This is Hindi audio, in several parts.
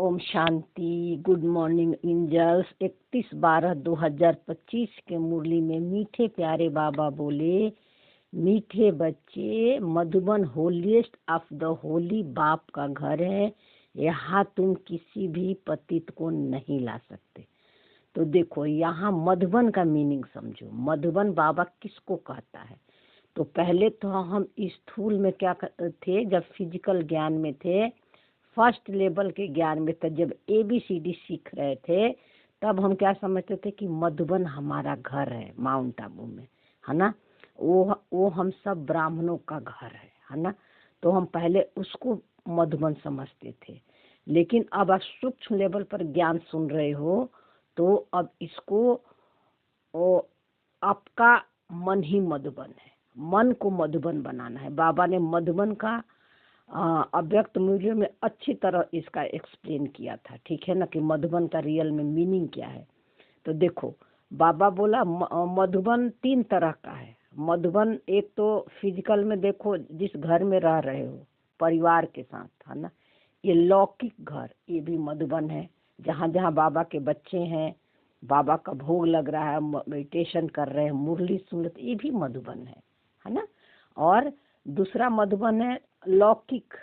ओम शांति। Good morning angels. 31/12/2025 के मुरली में मीठे प्यारे बाबा बोले, मीठे बच्चे, Madhuban holiest of the Holi बाप का घर है। यहाँ तुम किसी भी पतित को नहीं ला सकते। तो देखो, यहाँ मधुबन का मीनिंग समझो। मधुबन बाबा किसको कहता है? तो पहले तो हम स्थूल में क्या थे, जब फिजिकल ज्ञान में थे, फर्स्ट लेवल के ज्ञान में, तब जब ABCD सीख रहे थे, तब हम क्या समझते थे कि मधुबन हमारा घर है माउंट आबू में, है ना। वो हम सब ब्राह्मणों का घर है ना। तो हम पहले उसको मधुबन समझते थे। लेकिन अब आप सूक्ष्म लेवल पर ज्ञान सुन रहे हो, तो अब इसको आपका मन ही मधुबन है। मन को मधुबन बनाना है। बाबा ने मधुबन का अव्यक्त मूल्यों में अच्छी तरह इसका एक्सप्लेन किया था, ठीक है ना, कि मधुबन का रियल में मीनिंग क्या है। तो देखो, बाबा बोला मधुबन 3 तरह का है। मधुबन एक तो फिजिकल में देखो, जिस घर में रह रहे हो परिवार के साथ, है ना, ये लौकिक घर, ये भी मधुबन है। जहाँ जहाँ बाबा के बच्चे हैं, बाबा का भोग लग रहा है, मेडिटेशन कर रहे हैं, मुरली सुन रहे, ये भी मधुबन है ना। और दूसरा मधुबन है लौकिक।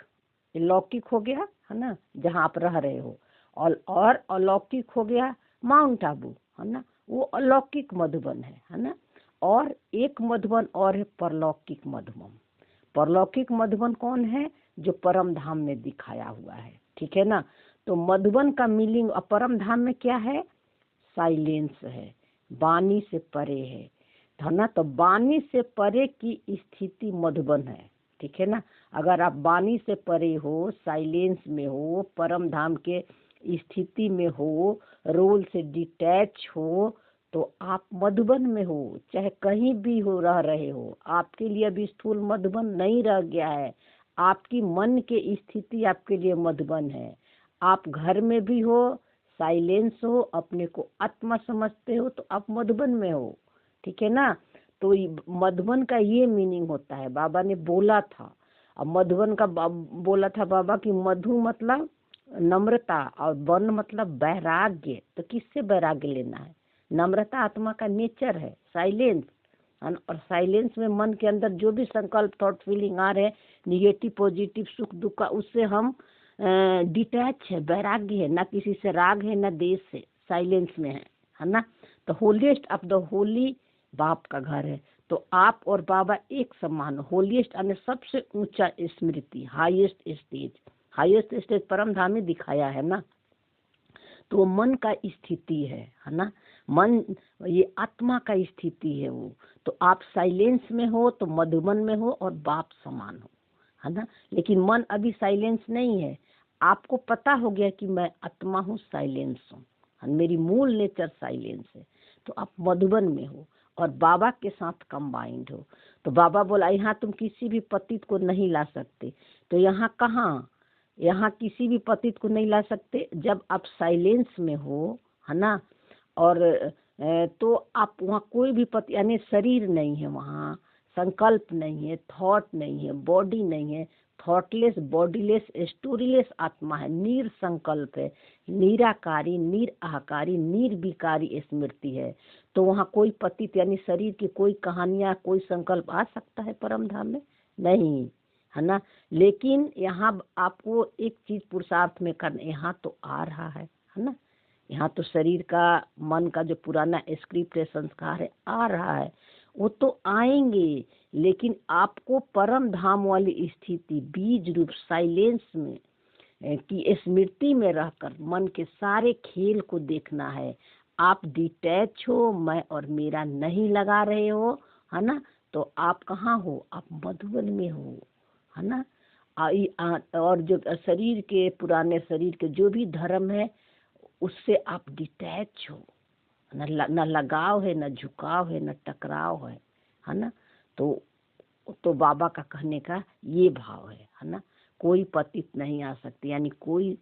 लौकिक हो गया, है ना, जहाँ आप रह रहे हो। और अलौकिक हो गया माउंट आबू, है ना, वो अलौकिक मधुबन है ना। और एक मधुबन और है परलौकिक मधुबन। परलौकिक मधुबन कौन है? जो परम धाम में दिखाया हुआ है, ठीक है ना। तो मधुबन का मीनिंग परम धाम में क्या है? साइलेंस है, वाणी से परे है ना। तो वाणी से परे की स्थिति मधुबन है, ठीक है ना। अगर आप वाणी से परे हो, साइलेंस में हो, परम धाम के स्थिति में हो, रोल से डिटैच हो, तो आप मधुबन में हो। चाहे कहीं भी हो रह रहे हो, आपके लिए अभी स्थूल मधुबन नहीं रह गया है। आपकी मन के स्थिति आपके लिए मधुबन है। आप घर में भी हो, साइलेंस हो, अपने को आत्मा समझते हो, तो आप मधुबन में हो, ठीक है ना। तो मधुबन का ये मीनिंग होता है। बाबा ने बोला था, अब मधुबन का बोला था बाबा की मधु मतलब नम्रता और वन मतलब वैराग्य। तो किससे वैराग्य लेना है? नम्रता आत्मा का नेचर है, साइलेंस। और साइलेंस में मन के अंदर जो भी संकल्प, थॉट, फीलिंग आ रहे हैं, निगेटिव पॉजिटिव, सुख दुख का, उससे हम डिटैच है, वैराग्य है, ना किसी से राग है ना देश से, साइलेंस में है ना। तो होलीएस्ट ऑफ द होली बाप का घर है। तो आप और बाबा एक समान। होलीएस्ट यानी सबसे ऊंचा स्मृति, हाईएस्ट स्टेज। हाईएस्ट स्टेज परम धाम में दिखाया है ना। तो मन का स्थिति है ना। मन ये आत्मा का स्थिति है वो। तो आप साइलेंस में हो तो मधुबन में हो और बाप समान हो, है ना। लेकिन मन अभी साइलेंस नहीं है। आपको पता हो गया कि मैं आत्मा हूँ, साइलेंस हूँ, मेरी मूल नेचर साइलेंस है। तो आप मधुबन में हो और बाबा के साथ कंबाइंड हो। तो बाबा बोला, यहाँ तुम किसी भी पतित को नहीं ला सकते। तो यहाँ कहाँ? यहाँ किसी भी पतित को नहीं ला सकते जब आप साइलेंस में हो, है ना। और तो आप वहाँ कोई भी पति, यानी शरीर नहीं है वहाँ, संकल्प नहीं है, थॉट नहीं है, बॉडी नहीं है, थॉटलेस, बॉडीलेस, स्टोरीलेस आत्मा है, निरसंकल्प है, निराकारी, निराहकारी, निर्विकारी स्मृति है। तो वहाँ कोई पतित यानी शरीर की कोई कहानियाँ, कोई संकल्प आ सकता है परम धाम में? नहीं, है ना। लेकिन यहाँ आपको एक चीज पुरुषार्थ में करना, यहाँ तो आ रहा है ना। यहाँ तो शरीर का, मन का जो पुराना स्क्रिप्ट है, संस्कार है, आ रहा है। वो तो आएंगे, लेकिन आपको परम धाम वाली स्थिति, बीज रूप साइलेंस में की स्मृति में रहकर मन के सारे खेल को देखना है। आप डिटैच हो, मैं और मेरा नहीं लगा रहे हो, है ना। तो आप कहाँ हो? आप मधुबन में हो, है ना। और जो शरीर के, पुराने शरीर के जो भी धर्म है, उससे आप डिटैच हो, न लगाव है, न झुकाव है, न टकराव है ना। तो बाबा का कहने का ये भाव है ना। कोई पतित नहीं आ सकती, यानी कोई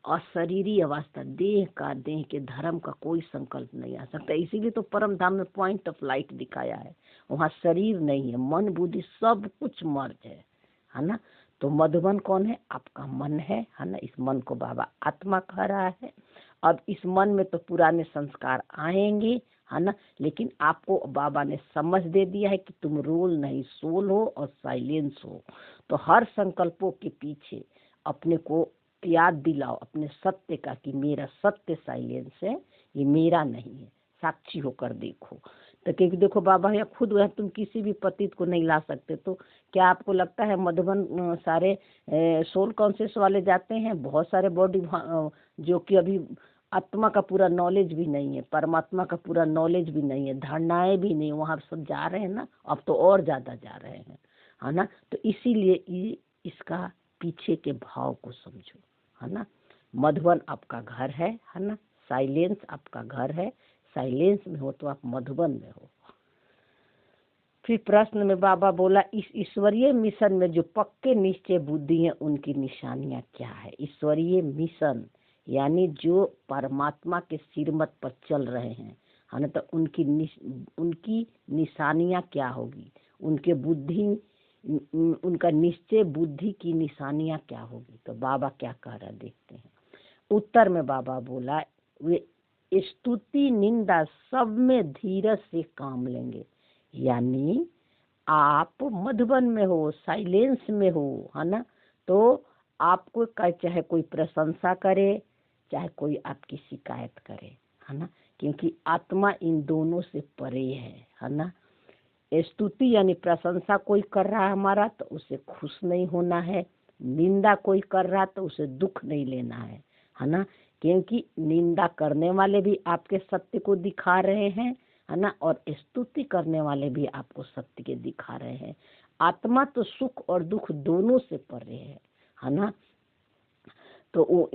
अशरीरी अवस्था, देह का, देह के धर्म का कोई संकल्प नहीं आ सकता। इसीलिए तो परम धाम में पॉइंट ऑफ लाइट दिखाया है। वहाँ शरीर नहीं है, मन बुद्धि सब कुछ मर्ज है ना। तो मधुबन कौन है? आपका मन है ना। इस मन को बाबा आत्मा कह रहा है। अब इस मन में तो पुराने संस्कार आएंगे, है ना, लेकिन आपको बाबा ने समझ दे दिया है कि तुम रोल नहीं सोल हो और साइलेंस हो। तो हर संकल्पों के पीछे अपने को याद दिलाओ अपने सत्य का कि मेरा सत्य साइलेंस है, ये मेरा नहीं है। साक्षी होकर देखो। तो क्योंकि देखो बाबा या खुद वह तुम किसी भी पतित को नहीं ला सकते, तो क्या आपको लगता है मधुबन सारे सोल कॉन्शियस वाले जाते हैं? बहुत सारे बॉडी जो कि अभी आत्मा का पूरा नॉलेज भी नहीं है, परमात्मा का पूरा नॉलेज भी नहीं है, धारणाएं भी नहीं, वहाँ सब जा रहे हैं ना। अब तो और ज्यादा जा रहे हैं, है ना। तो इसीलिए इसका पीछे के भाव को समझो, है ना। मधुबन आपका घर है ना। साइलेंस आपका घर है। साइलेंस में हो तो आप मधुबन में हो। फिर प्रश्न में बाबा बोला, इस ईश्वरीय मिशन में जो पक्के निश्चय बुद्धि है उनकी निशानियां क्या है? ईश्वरीय मिशन यानी जो परमात्मा के सिरमत पर चल रहे हैं, है ना, तो उनकी निशानियां क्या होगी? उनके बुद्धि, उनका निश्चय बुद्धि की निशानियां क्या होगी? तो बाबा क्या कह रहा देखते हैं। उत्तर में बाबा बोला, वे स्तुति निंदा सब में धीरज से काम लेंगे। यानी आप मधुबन में हो, साइलेंस में हो, है ना, तो आपको चाहे कोई प्रशंसा करे, चाहे कोई आपकी शिकायत करे, है ना, क्योंकि आत्मा इन दोनों से परे है ना। स्तुति यानी प्रशंसा कोई कर रहा है हमारा तो उसे खुश नहीं होना है, निंदा कोई कर रहा तो उसे दुख नहीं लेना है ना, क्योंकि निंदा करने वाले भी आपके सत्य को दिखा रहे हैं, है ना, और स्तुति करने वाले भी आपको सत्य के दिखा रहे हैं। आत्मा तो सुख और दुख दोनों से परे है ना। तो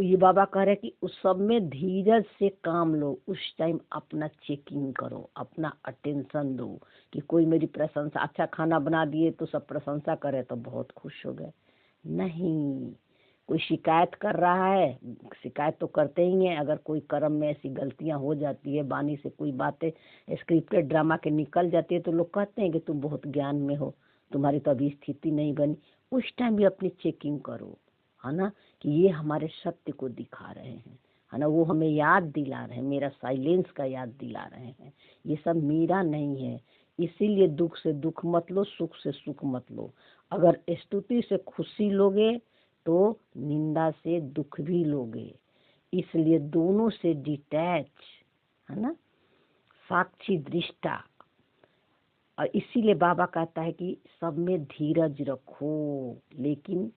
ये बाबा कह रहे हैं कि उस सब में धीरज से काम लो। उस टाइम अपना चेकिंग करो, अपना अटेंशन दो कि कोई मेरी प्रशंसा, अच्छा खाना बना दिए तो सब प्रशंसा करे तो बहुत खुश हो गए, नहीं। कोई शिकायत कर रहा है, शिकायत तो करते ही हैं। अगर कोई कर्म में ऐसी गलतियां हो जाती है, बानी से कोई बातें स्क्रिप्टेड ड्रामा के निकल जाती है, तो लोग कहते हैं कि तुम बहुत ज्ञान में हो, तुम्हारी तो अभी स्थिति नहीं बनी। उस टाइम भी अपनी चेकिंग करो, है ना, कि ये हमारे सत्य को दिखा रहे हैं, है ना, वो हमें याद दिला रहे हैं, मेरा साइलेंस का याद दिला रहे हैं, ये सब मेरा नहीं है। इसीलिए दुख से दुख मत लो, सुख से सुख मत लो। अगर स्तुति से खुशी लोगे तो निंदा से दुख भी लोगे। इसलिए दोनों से डिटैच, है ना, साक्षी दृष्टा। और इसीलिए बाबा कहता है कि सब में धीरज रखो, लेकिन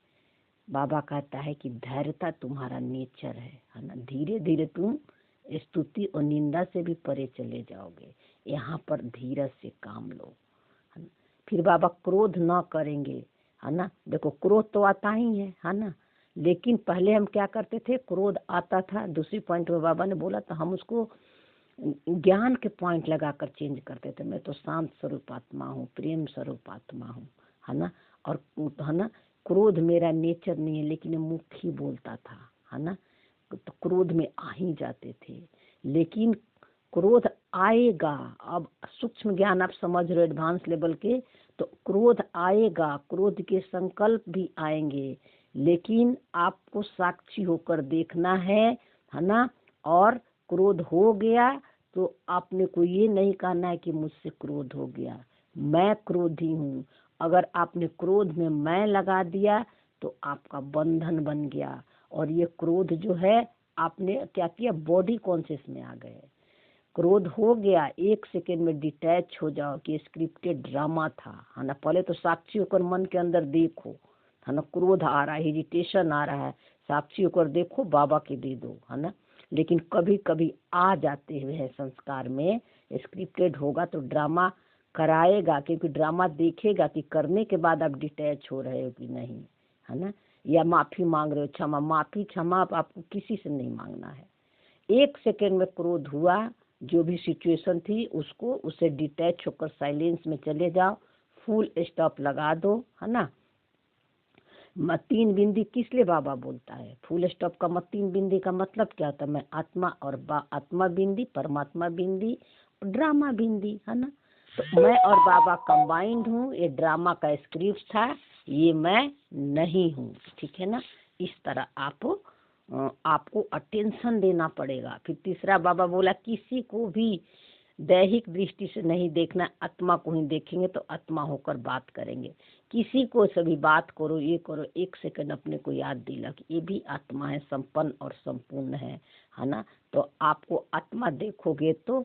बाबा कहता है कि धैर्यता तुम्हारा नेचर है ना। धीरे धीरे तुम स्तुति और निंदा से भी परे चले जाओगे। यहाँ पर धीरज से काम लो, है ना। फिर बाबा क्रोध न करेंगे, है ना। देखो क्रोध तो आता ही है ना, लेकिन पहले हम क्या करते थे, क्रोध आता था, दूसरी पॉइंट में बाबा ने बोला तो हम उसको ज्ञान के पॉइंट लगाकर चेंज करते थे। मैं तो शांत स्वरूप आत्मा हूँ, प्रेम स्वरूप आत्मा हूँ, है ना। और है ना, क्रोध मेरा नेचर नहीं है, लेकिन मुख ही बोलता था, है ना। तो क्रोध में आ ही जाते थे, लेकिन क्रोध आएगा। अब सूक्ष्म ज्ञान आप समझ रहे हो एडवांस लेवल के, तो क्रोध आएगा, क्रोध के संकल्प भी आएंगे, लेकिन आपको साक्षी होकर देखना है ना। और क्रोध हो गया तो आपने को ये नहीं कहना है कि मुझसे क्रोध हो गया, मैं क्रोधी हूँ। अगर आपने क्रोध में मैं लगा दिया तो आपका बंधन बन गया, और ये क्रोध जो है आपने क्या किया, बॉडी कॉन्शियस में आ गए। क्रोध हो गया, एक सेकेंड में डिटैच हो जाओ कि स्क्रिप्टेड ड्रामा था, है ना। पहले तो साक्षी होकर मन के अंदर देखो, है ना, क्रोध आ रहा है, इरिटेशन आ रहा है, साक्षी होकर देखो, बाबा के दे दो, है ना। लेकिन कभी कभी आ जाते हुए हैं संस्कार में, स्क्रिप्टेड होगा तो ड्रामा कराएगा, क्योंकि ड्रामा देखेगा कि करने के बाद आप डिटैच हो रहे हो कि नहीं, है ना, या माफी मांग रहे हो। क्षमा, माफी क्षमा आपको किसी से नहीं मांगना है। एक सेकेंड में क्रोध हुआ, जो भी सिचुएशन थी उसको, उससे डिटैच होकर साइलेंस में चले जाओ, फुल स्टॉप लगा दो, है ना। तीन बिंदी किस लिए बाबा बोलता है फुल स्टॉप का? तीन बिंदी का मतलब क्या होता है? मैं आत्मा और आत्मा बिंदी, परमात्मा बिंदी, ड्रामा बिंदी, है ना। तो मैं और बाबा कंबाइंड हूँ, ये ड्रामा का स्क्रिप्ट था, ये मैं नहीं हूँ। ठीक है ना। इस तरह आपको अटेंशन देना पड़ेगा। फिर तीसरा बाबा बोला किसी को भी दैहिक दृष्टि से नहीं देखना, आत्मा को ही देखेंगे तो आत्मा होकर बात करेंगे। किसी को सभी बात करो, ये करो, 1 सेकंड अपने को याद दिला कि ये भी आत्मा है, संपन्न और संपूर्ण है ना। तो आपको आत्मा देखोगे तो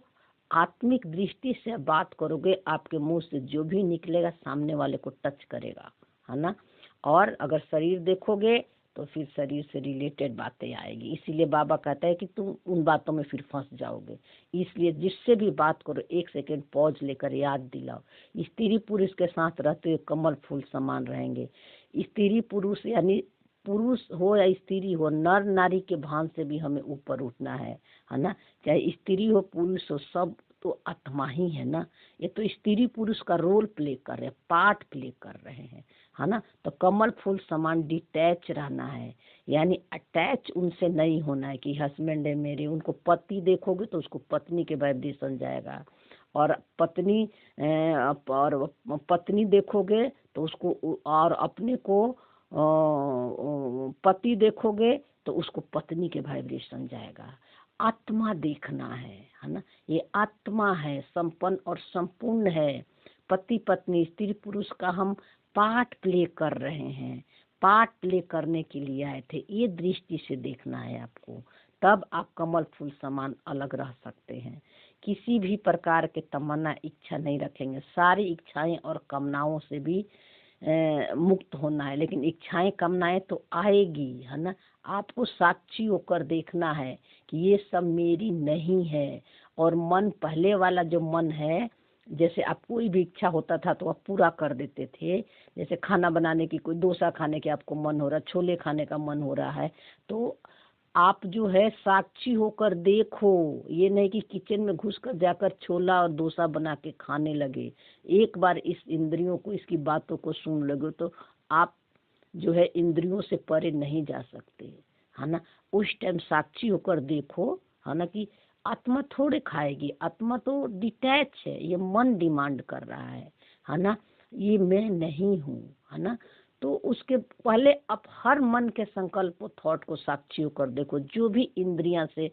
आत्मिक दृष्टि से बात करोगे, आपके मुंह से जो भी निकलेगा सामने वाले को टच करेगा, है ना। और अगर शरीर देखोगे तो फिर शरीर से रिलेटेड बातें आएगी। इसीलिए बाबा कहता है कि तुम उन बातों में फिर फंस जाओगे। इसलिए जिससे भी बात करो 1 सेकंड पॉज लेकर याद दिलाओ। स्त्री पुरुष के साथ रहते हुए कमल फूल समान रहेंगे। स्त्री पुरुष यानी पुरुष हो या स्त्री हो, नर नारी के भान से भी हमें ऊपर उठना है ना। चाहे स्त्री हो पुरुष हो, सब तो आत्मा ही है ना। ये तो स्त्री पुरुष का रोल प्ले कर रहे हैं, पार्ट प्ले कर रहे हैं, है ना। तो कमल फूल समान डिटैच रहना है, यानी अटैच उनसे नहीं होना है कि हस्बैंड है मेरे। उनको पति देखोगे तो उसको पत्नी के वाइब्रेशन जाएगा, और पत्नी देखोगे तो उसको, और अपने को पति देखोगे तो उसको पत्नी के वाइब्रेशन जाएगा। आत्मा देखना है ना। ये आत्मा है, संपन्न और संपूर्ण है। पति पत्नी स्त्री पुरुष का हम पार्ट प्ले कर रहे हैं, पार्ट प्ले करने के लिए आए थे। ये दृष्टि से देखना है आपको, तब आप कमल फूल समान अलग रह सकते हैं। किसी भी प्रकार के तमन्ना इच्छा नहीं रखेंगे। सारी इच्छाएं और कामनाओं से भी मुक्त होना है। लेकिन इच्छाएं कामनाएं तो आएगी, है ना। आपको साक्षी होकर देखना है कि ये सब मेरी नहीं है। और मन पहले वाला जो मन है, जैसे आप कोई भी इच्छा होता था तो आप पूरा कर देते थे। जैसे खाना बनाने की, कोई डोसा खाने के आपको मन हो रहा, छोले खाने का मन हो रहा है, तो आप जो है साक्षी होकर देखो। ये नहीं कि किचन में घुसकर जाकर छोला और डोसा बना के खाने लगे। एक बार इस इंद्रियों को, इसकी बातों को सुन लोगे तो आप जो है इंद्रियों से परे नहीं जा सकते, है ना। उस टाइम साक्षी होकर देखो, है ना, कि आत्मा थोड़े खाएगी, आत्मा तो डिटैच है। ये मन डिमांड कर रहा है ना, ये मैं नहीं हूँ, है ना। तो उसके पहले आप हर मन के संकल्प थॉट को साक्षी होकर देखो। जो भी इंद्रियां से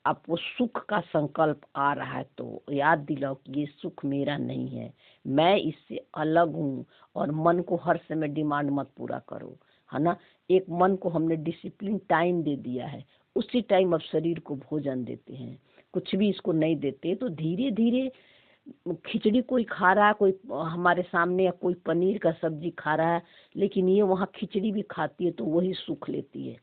आपको सुख का संकल्प आ रहा है तो याद दिलाओ कि ये सुख मेरा नहीं है, मैं इससे अलग हूँ। और मन को हर समय डिमांड मत पूरा करो, है ना। एक मन को हमने डिसिप्लिन टाइम दे दिया है, उसी टाइम अब शरीर को भोजन देते हैं। कुछ भी इसको नहीं देते तो धीरे धीरे खिचड़ी कोई खा रहा है, कोई हमारे सामने, या कोई पनीर का सब्जी खा रहा है, लेकिन ये वहाँ खिचड़ी भी खाती है तो वही सुख लेती है,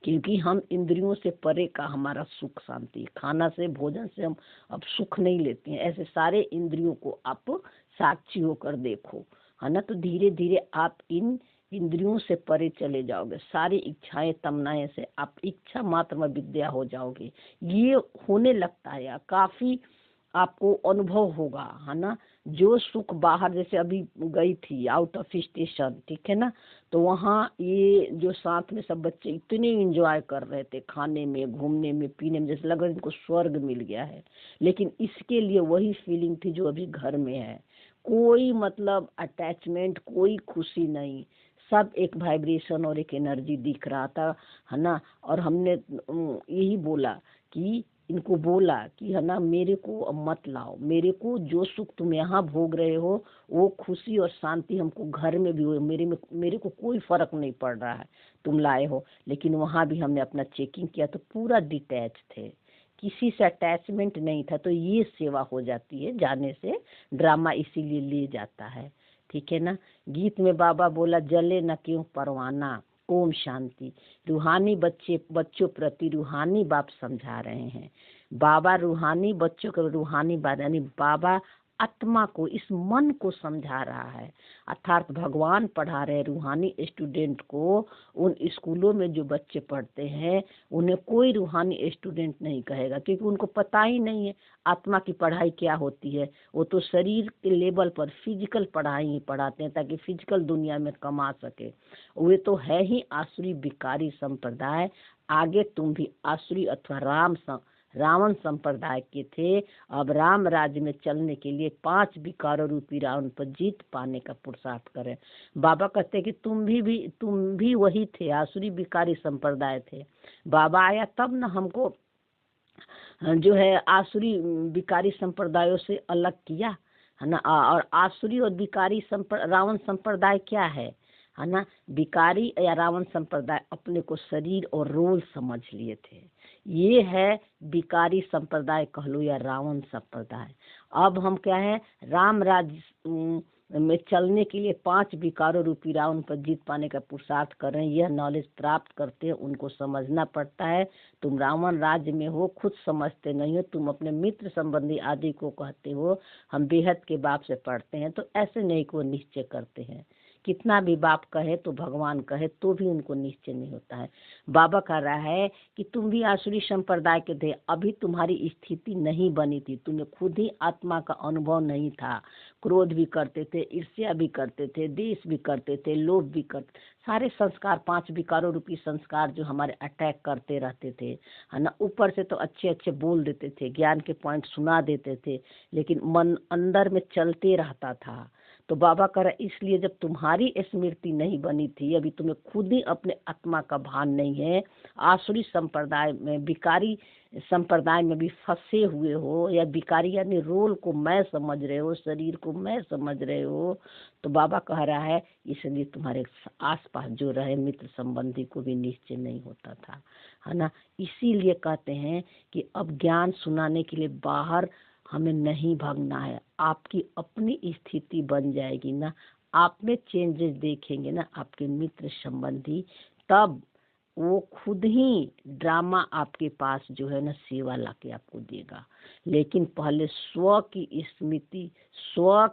क्योंकि हम इंद्रियों से परे का हमारा सुख शांति। खाना से, भोजन से हम अब सुख नहीं लेते हैं। ऐसे सारे इंद्रियों को आप साक्षी होकर देखो, है ना। तो धीरे धीरे आप इन इंद्रियों से परे चले जाओगे। सारी इच्छाएं तमन्नाएं से आप इच्छा मात्र में विद्या हो जाओगे। ये होने लगता है, काफी आपको अनुभव होगा, है ना। जो सुख बाहर, जैसे अभी गई थी आउट ऑफ स्टेशन, ठीक है ना, तो वहाँ ये जो साथ में सब बच्चे इतने एंजॉय कर रहे थे, खाने में, घूमने में, पीने में, जैसे लग रहा है इनको स्वर्ग मिल गया है। लेकिन इसके लिए वही फीलिंग थी जो अभी घर में है। कोई मतलब अटैचमेंट, कोई खुशी नहीं, सब एक वाइब्रेशन और एक एनर्जी दिख रहा था, है ना। और हमने यही बोला कि इनको बोला कि, है ना, मेरे को मत लाओ, मेरे को जो सुख तुम यहाँ भोग रहे हो वो खुशी और शांति हमको घर में भी हो, मेरे को कोई फर्क नहीं पड़ रहा है तुम लाए हो। लेकिन वहाँ भी हमने अपना चेकिंग किया तो पूरा डिटैच थे, किसी से अटैचमेंट नहीं था। तो ये सेवा हो जाती है, जाने से ड्रामा इसीलिए ले जाता है, ठीक है ना। गीत में बाबा बोला जले न क्यों परवाना, ओम शांति। रूहानी बच्चों प्रति रूहानी बाप समझा रहे हैं। बाबा रूहानी बच्चों को, रूहानी बात यानी बाबा आत्मा को, इस मन को समझा रहा है। अर्थात भगवान पढ़ा रहे रूहानी स्टूडेंट को। उन स्कूलों में जो बच्चे पढ़ते हैं उन्हें कोई रूहानी स्टूडेंट नहीं कहेगा, क्योंकि उनको पता ही नहीं है आत्मा की पढ़ाई क्या होती है। वो तो शरीर के लेवल पर फिजिकल पढ़ाई ही पढ़ाते हैं ताकि फिजिकल दुनिया में कमा सके। वे तो है ही आसुरी विकारी संप्रदाय। आगे तुम भी आसुरी अथवा रावण संप्रदाय के थे। अब राम राज्य में चलने के लिए 5 विकारों रूपी रावण पर जीत पाने का पुरुषार्थ करें। बाबा कहते हैं कि तुम भी वही थे, आसुरी विकारी संप्रदाय थे। बाबा आया तब न हमको जो है आसुरी विकारी संप्रदायों से अलग किया, है ना। और आसुरी और विकारी रावण संप्रदाय क्या है ना। विकारी या रावण संप्रदाय अपने को शरीर और रोल समझ लिए थे। ये है विकारी संप्रदाय कह लो या रावण संप्रदाय। अब हम क्या है, राम राज्य में चलने के लिए 5 विकारों रूपी रावण पर जीत पाने का पुरुषार्थ कर रहे हैं। यह नॉलेज प्राप्त करते हैं, उनको समझना पड़ता है। तुम रावण राज्य में हो, खुद समझते नहीं हो। तुम अपने मित्र संबंधी आदि को कहते हो हम बेहद के बाप से पढ़ते हैं, तो ऐसे नहीं को निश्चय करते हैं। कितना भी बाप कहे तो भगवान कहे तो भी उनको निश्चय नहीं होता है। बाबा कह रहा है कि तुम भी आसुरी संप्रदाय के थे, अभी तुम्हारी स्थिति नहीं बनी थी, तुम्हें खुद ही आत्मा का अनुभव नहीं था। क्रोध भी करते थे, ईर्ष्या भी करते थे, देश भी करते थे, लोभ भी करते, सारे संस्कार 5 विकारों रूपी संस्कार जो हमारे अटैक करते रहते थे, है ना। ऊपर से तो अच्छे अच्छे बोल देते थे, ज्ञान के पॉइंट सुना देते थे, लेकिन मन अंदर में चलते रहता था। तो बाबा कह रहा इसलिए जब तुम्हारी स्मृति नहीं बनी थी, अभी तुम्हें खुद ही अपने आत्मा का भान नहीं है, आसुरी संप्रदाय में विकारी संप्रदाय में भी फंसे हुए हो, या विकारी यानी रोल को मैं समझ रहे हो, शरीर को मैं समझ रहे हो। तो बाबा कह रहा है इसलिए तुम्हारे आसपास जो रहे मित्र संबंधी को भी निश्चय नहीं होता था, है ना। इसीलिए कहते हैं कि अब ज्ञान सुनाने के लिए बाहर हमें नहीं भागना है। आपकी अपनी स्थिति बन जाएगी ना, आप में चेंजेस देखेंगे ना आपके मित्र संबंधी, तब वो खुद ही ड्रामा आपके पास जो है ना सेवा लाके आपको देगा। लेकिन पहले स्व की स्मृति, स्व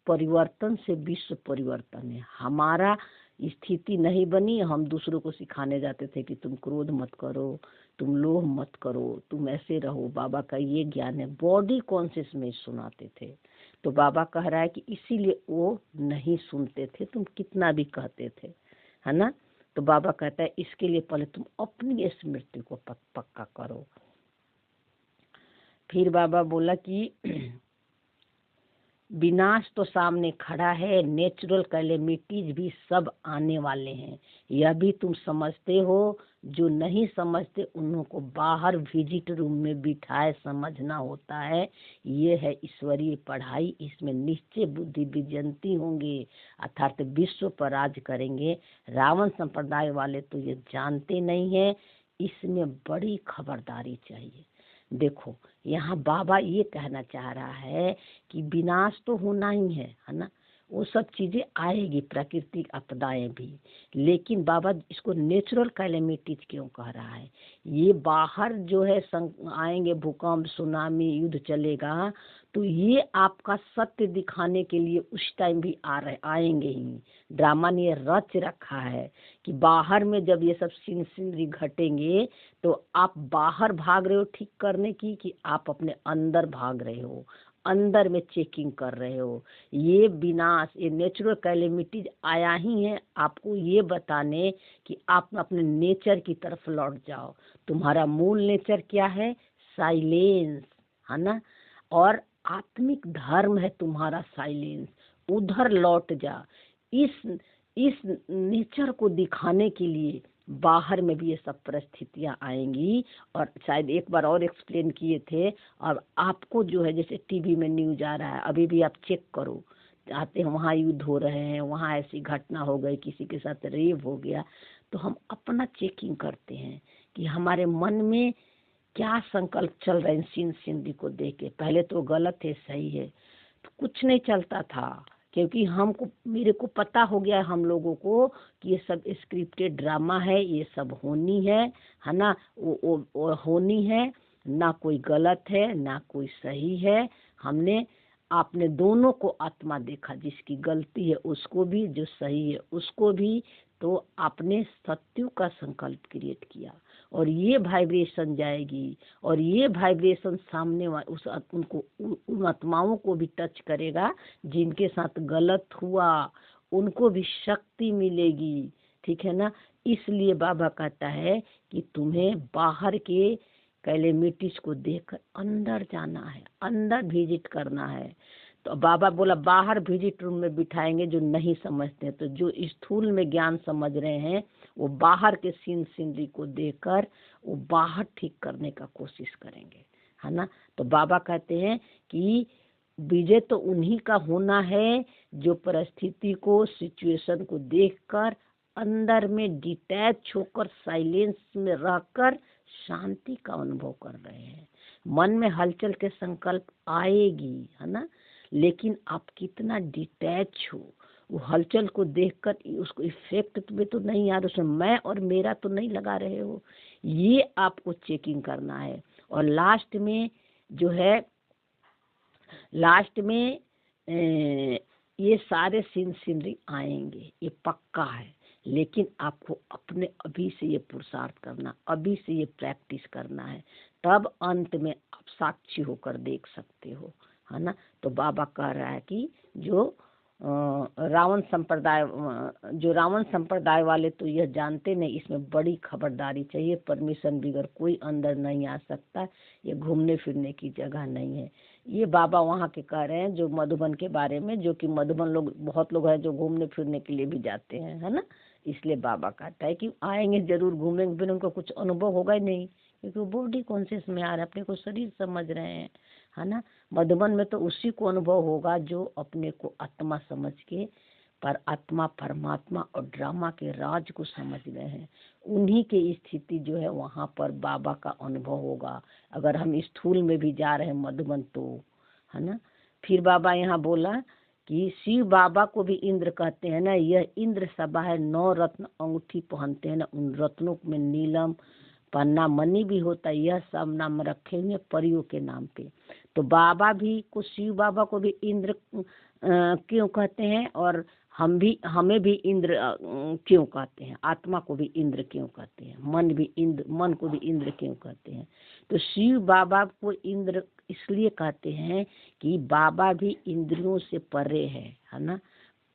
परिवर्तन से विश्व परिवर्तन है। हमारा स्थिति नहीं बनी, हम दूसरों को सिखाने जाते थे कि तुम क्रोध मत करो, तुम लोभ मत करो, तुम ऐसे रहो। बाबा का ये ज्ञान है, बॉडी कॉन्शियस में सुनाते थे। तो बाबा कह रहा है कि इसीलिए वो नहीं सुनते थे, तुम कितना भी कहते थे, है ना। तो बाबा कहता है इसके लिए पहले तुम अपनी स्मृति को पक्का करो। फिर बाबा बोला कि विनाश तो सामने खड़ा है, नेचुरल कैलेमिटीज भी सब आने वाले हैं, यह भी तुम समझते हो। जो नहीं समझते उन्हों को बाहर विजिट रूम में बिठाए समझना होता है। ये है ईश्वरीय पढ़ाई, इसमें निश्चय बुद्धि विजयंती होंगे, अर्थात विश्व पर राज करेंगे। रावण संप्रदाय वाले तो ये जानते नहीं है, इसमें बड़ी खबरदारी चाहिए। देखो यहाँ बाबा ये कहना चाह रहा है कि विनाश तो होना ही है ना। वो सब चीजें आएगी, प्राकृतिक आपदाएं भी, लेकिन बाबा इसको नेचुरल कैलेमिटीज क्यों कह रहा है। ये बाहर जो है आएंगे, भूकंप, सुनामी, युद्ध चलेगा, तो ये आपका सत्य दिखाने के लिए उस टाइम भी आएंगे ही। ड्रामा ने रच रखा है कि बाहर में जब ये सब सीनरी घटेंगे तो आप बाहर भाग रहे हो ठीक करने की, कि आप अपने अंदर भाग रहे हो, अंदर में चेकिंग कर रहे हो। ये विनाश, ये नेचुरल कैलेमिटीज आया ही है आपको ये बताने कि आप अपने नेचर की तरफ लौट जाओ। तुम्हारा मूल नेचर क्या है? साइलेंस, है ना। और आत्मिक धर्म है तुम्हारा साइलेंस, उधर लौट जा। इस नेचर को दिखाने के लिए बाहर में भी ये सब परिस्थितियां आएंगी। और शायद एक बार और एक्सप्लेन किए थे, और आपको जो है जैसे टीवी में न्यूज आ रहा है, अभी भी आप चेक करो, आते हैं वहाँ युद्ध हो रहे हैं, वहाँ ऐसी घटना हो गई, किसी के साथ रेप हो गया, तो हम अपना चेकिंग करते हैं कि हमारे मन में क्या संकल्प चल रहे हैं। सीनरी को देख के पहले तो गलत है, सही है, तो कुछ नहीं चलता था, क्योंकि हमको, मेरे को पता हो गया हम लोगों को कि ये सब स्क्रिप्टेड ड्रामा है, ये सब होनी है ना। वो होनी है, ना कोई गलत है ना कोई सही है। आपने दोनों को आत्मा देखा, जिसकी गलती है उसको भी, जो सही है उसको भी। तो आपने सत्य का संकल्प क्रिएट किया, और ये वाइब्रेशन जाएगी, और ये वाइब्रेशन सामने उन आत्माओं को भी टच करेगा जिनके साथ गलत हुआ, उनको भी शक्ति मिलेगी, ठीक है ना। इसलिए बाबा कहता है कि तुम्हें बाहर के कैलेमिटीज को देखकर अंदर जाना है, अंदर विजिट करना है। तो बाबा बोला बाहर विजिट रूम में बिठाएंगे जो नहीं समझते, तो जो स्थूल में ज्ञान समझ रहे हैं वो बाहर के सीनरी को देखकर वो बाहर ठीक करने का कोशिश करेंगे, है ना। तो बाबा कहते हैं कि विजय तो उन्हीं का होना है जो परिस्थिति को, सिचुएशन को देखकर अंदर में डिटैच होकर साइलेंस में रहकर शांति का अनुभव कर रहे हैं। मन में हलचल के संकल्प आएगी, है ना, लेकिन आप कितना डिटैच हो, वो हलचल को देखकर उसको इफेक्ट में तो नहीं आ रहा, उसमें मैं और मेरा तो नहीं लगा रहे हो, ये आपको चेकिंग करना है। और लास्ट में जो है, लास्ट में ये सारे सीनरी आएंगे, ये पक्का है, लेकिन आपको अपने अभी से ये पुरुषार्थ करना, अभी से ये प्रैक्टिस करना है, तब अंत में आप साक्षी होकर देख सकते हो, है ना। तो बाबा कह रहा है कि जो रावण संप्रदाय वाले तो यह जानते नहीं, इसमें बड़ी खबरदारी चाहिए, परमिशन बगैर कोई अंदर नहीं आ सकता, ये घूमने फिरने की जगह नहीं है। ये बाबा वहाँ के कह रहे हैं जो मधुबन के बारे में, जो कि मधुबन लोग बहुत लोग हैं जो घूमने फिरने के लिए भी जाते हैं, है ना। इसलिए बाबा कहता है कि आएंगे जरूर, घूमेंगे फिर उनको कुछ अनुभव होगा ही नहीं, क्योंकि वो बॉडी कॉन्शियस में आ रहे हैं, अपने को शरीर समझ रहे हैं, है ना। मधुबन में तो उसी को अनुभव होगा जो अपने को आत्मा समझ के पर आत्मा, परमात्मा और ड्रामा के राज को समझ रहे हैं, उन्हीं की स्थिति जो है वहाँ पर बाबा का अनुभव होगा। अगर हम स्थूल में भी जा रहे हैं मधुबन तो, है ना। फिर बाबा यहाँ बोला कि शिव बाबा को भी इंद्र कहते हैं ना, यह इंद्र सभा है, 9 रत्न अंगूठी पहनते हैं ना, उन रत्नों में नीलम पन्ना मणि भी होता है, यह सब नाम रखे हुए परियों के नाम पे। तो बाबा भी को, शिव बाबा को भी इंद्र क्यों कहते हैं, और हमें भी इंद्र क्यों कहते हैं, आत्मा को भी इंद्र क्यों कहते हैं, मन को भी इंद्र क्यों कहते हैं। तो शिव बाबा को इंद्र इसलिए कहते हैं कि बाबा भी इंद्रियों से परे है ना।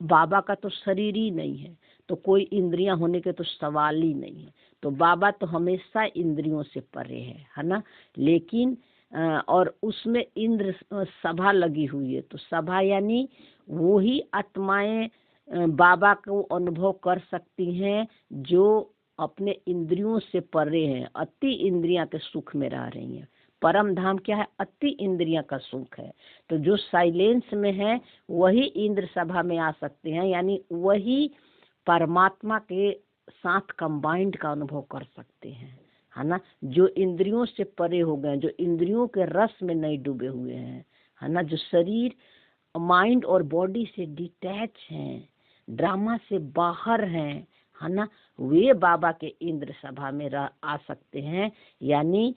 बाबा का तो शरीर ही नहीं है, तो कोई इंद्रियां होने के तो सवाल ही नहीं है। तो बाबा तो हमेशा इंद्रियों से परे है ना। लेकिन और उसमें इंद्र सभा लगी हुई है, तो सभा यानी वो ही आत्माएं बाबा को अनुभव कर सकती हैं जो अपने इंद्रियों से परे हैं, अति इंद्रियां के सुख में रह रही हैं। परम धाम क्या है, अति इंद्रियां का सुख है। तो जो साइलेंस में है वही इंद्र सभा में आ सकते हैं, यानी वही परमात्मा के साथ कंबाइंड का अनुभव कर सकते हैं, है ना। जो इंद्रियों से परे हो गए, जो इंद्रियों के रस में नहीं डूबे हुए हैं, है ना, जो शरीर माइंड और बॉडी से डिटैच हैं, ड्रामा से बाहर हैं, है ना, वे बाबा के इंद्र सभा में आ सकते हैं, यानी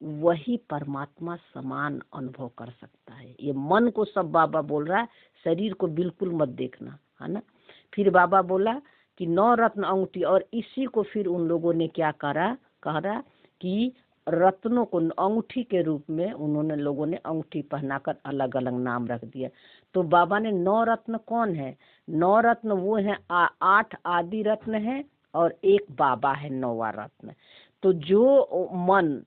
वही परमात्मा समान अनुभव कर सकता है। ये मन को सब बाबा बोल रहा है, शरीर को बिल्कुल मत देखना, है ना। फिर बाबा बोला कि 9 रत्न अंगूठी, और इसी को फिर उन लोगों ने क्या कह रहा कि रत्नों को अंगूठी के रूप में उन्होंने लोगों ने अंगूठी पहनाकर अलग अलग नाम रख दिया। तो बाबा ने 9 रत्न कौन है, 9 रत्न वो है 8 आदि रत्न है और एक बाबा है 9वां रत्न। तो जो मन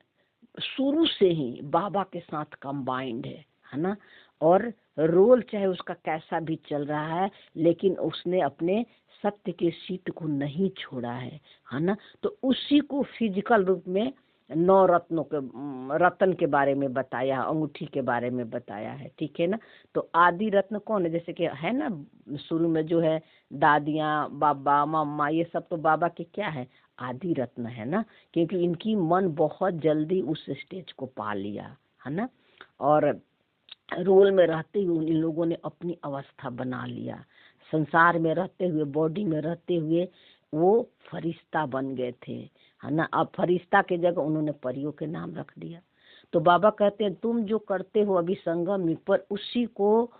शुरू से ही बाबा के साथ कंबाइंड है ना, और रोल चाहे उसका कैसा भी चल रहा है, लेकिन उसने अपने सत्य के सीट को नहीं छोड़ा है ना। तो उसी को फिजिकल रूप में 9 रत्नों के रत्न के बारे में बताया, अंगूठी के बारे में बताया है, ठीक है ना। तो आदि रत्न कौन है, जैसे कि है ना शुरू में जो है दादियाँ, बाबा, मम्मा, ये सब तो बाबा के क्या है, आदि रत्न है ना, क्योंकि इनकी मन बहुत जल्दी उस स्टेज को पा लिया, है ना। और रोल में रहते हुए इन लोगों ने अपनी अवस्था बना लिया, संसार में रहते हुए, बॉडी में रहते हुए वो फरिश्ता बन गए थे, है ना। अब फरिश्ता के जगह उन्होंने परियों के नाम रख दिया। तो बाबा कहते हैं तुम जो करते हो अभी संगम युग पर, उसी को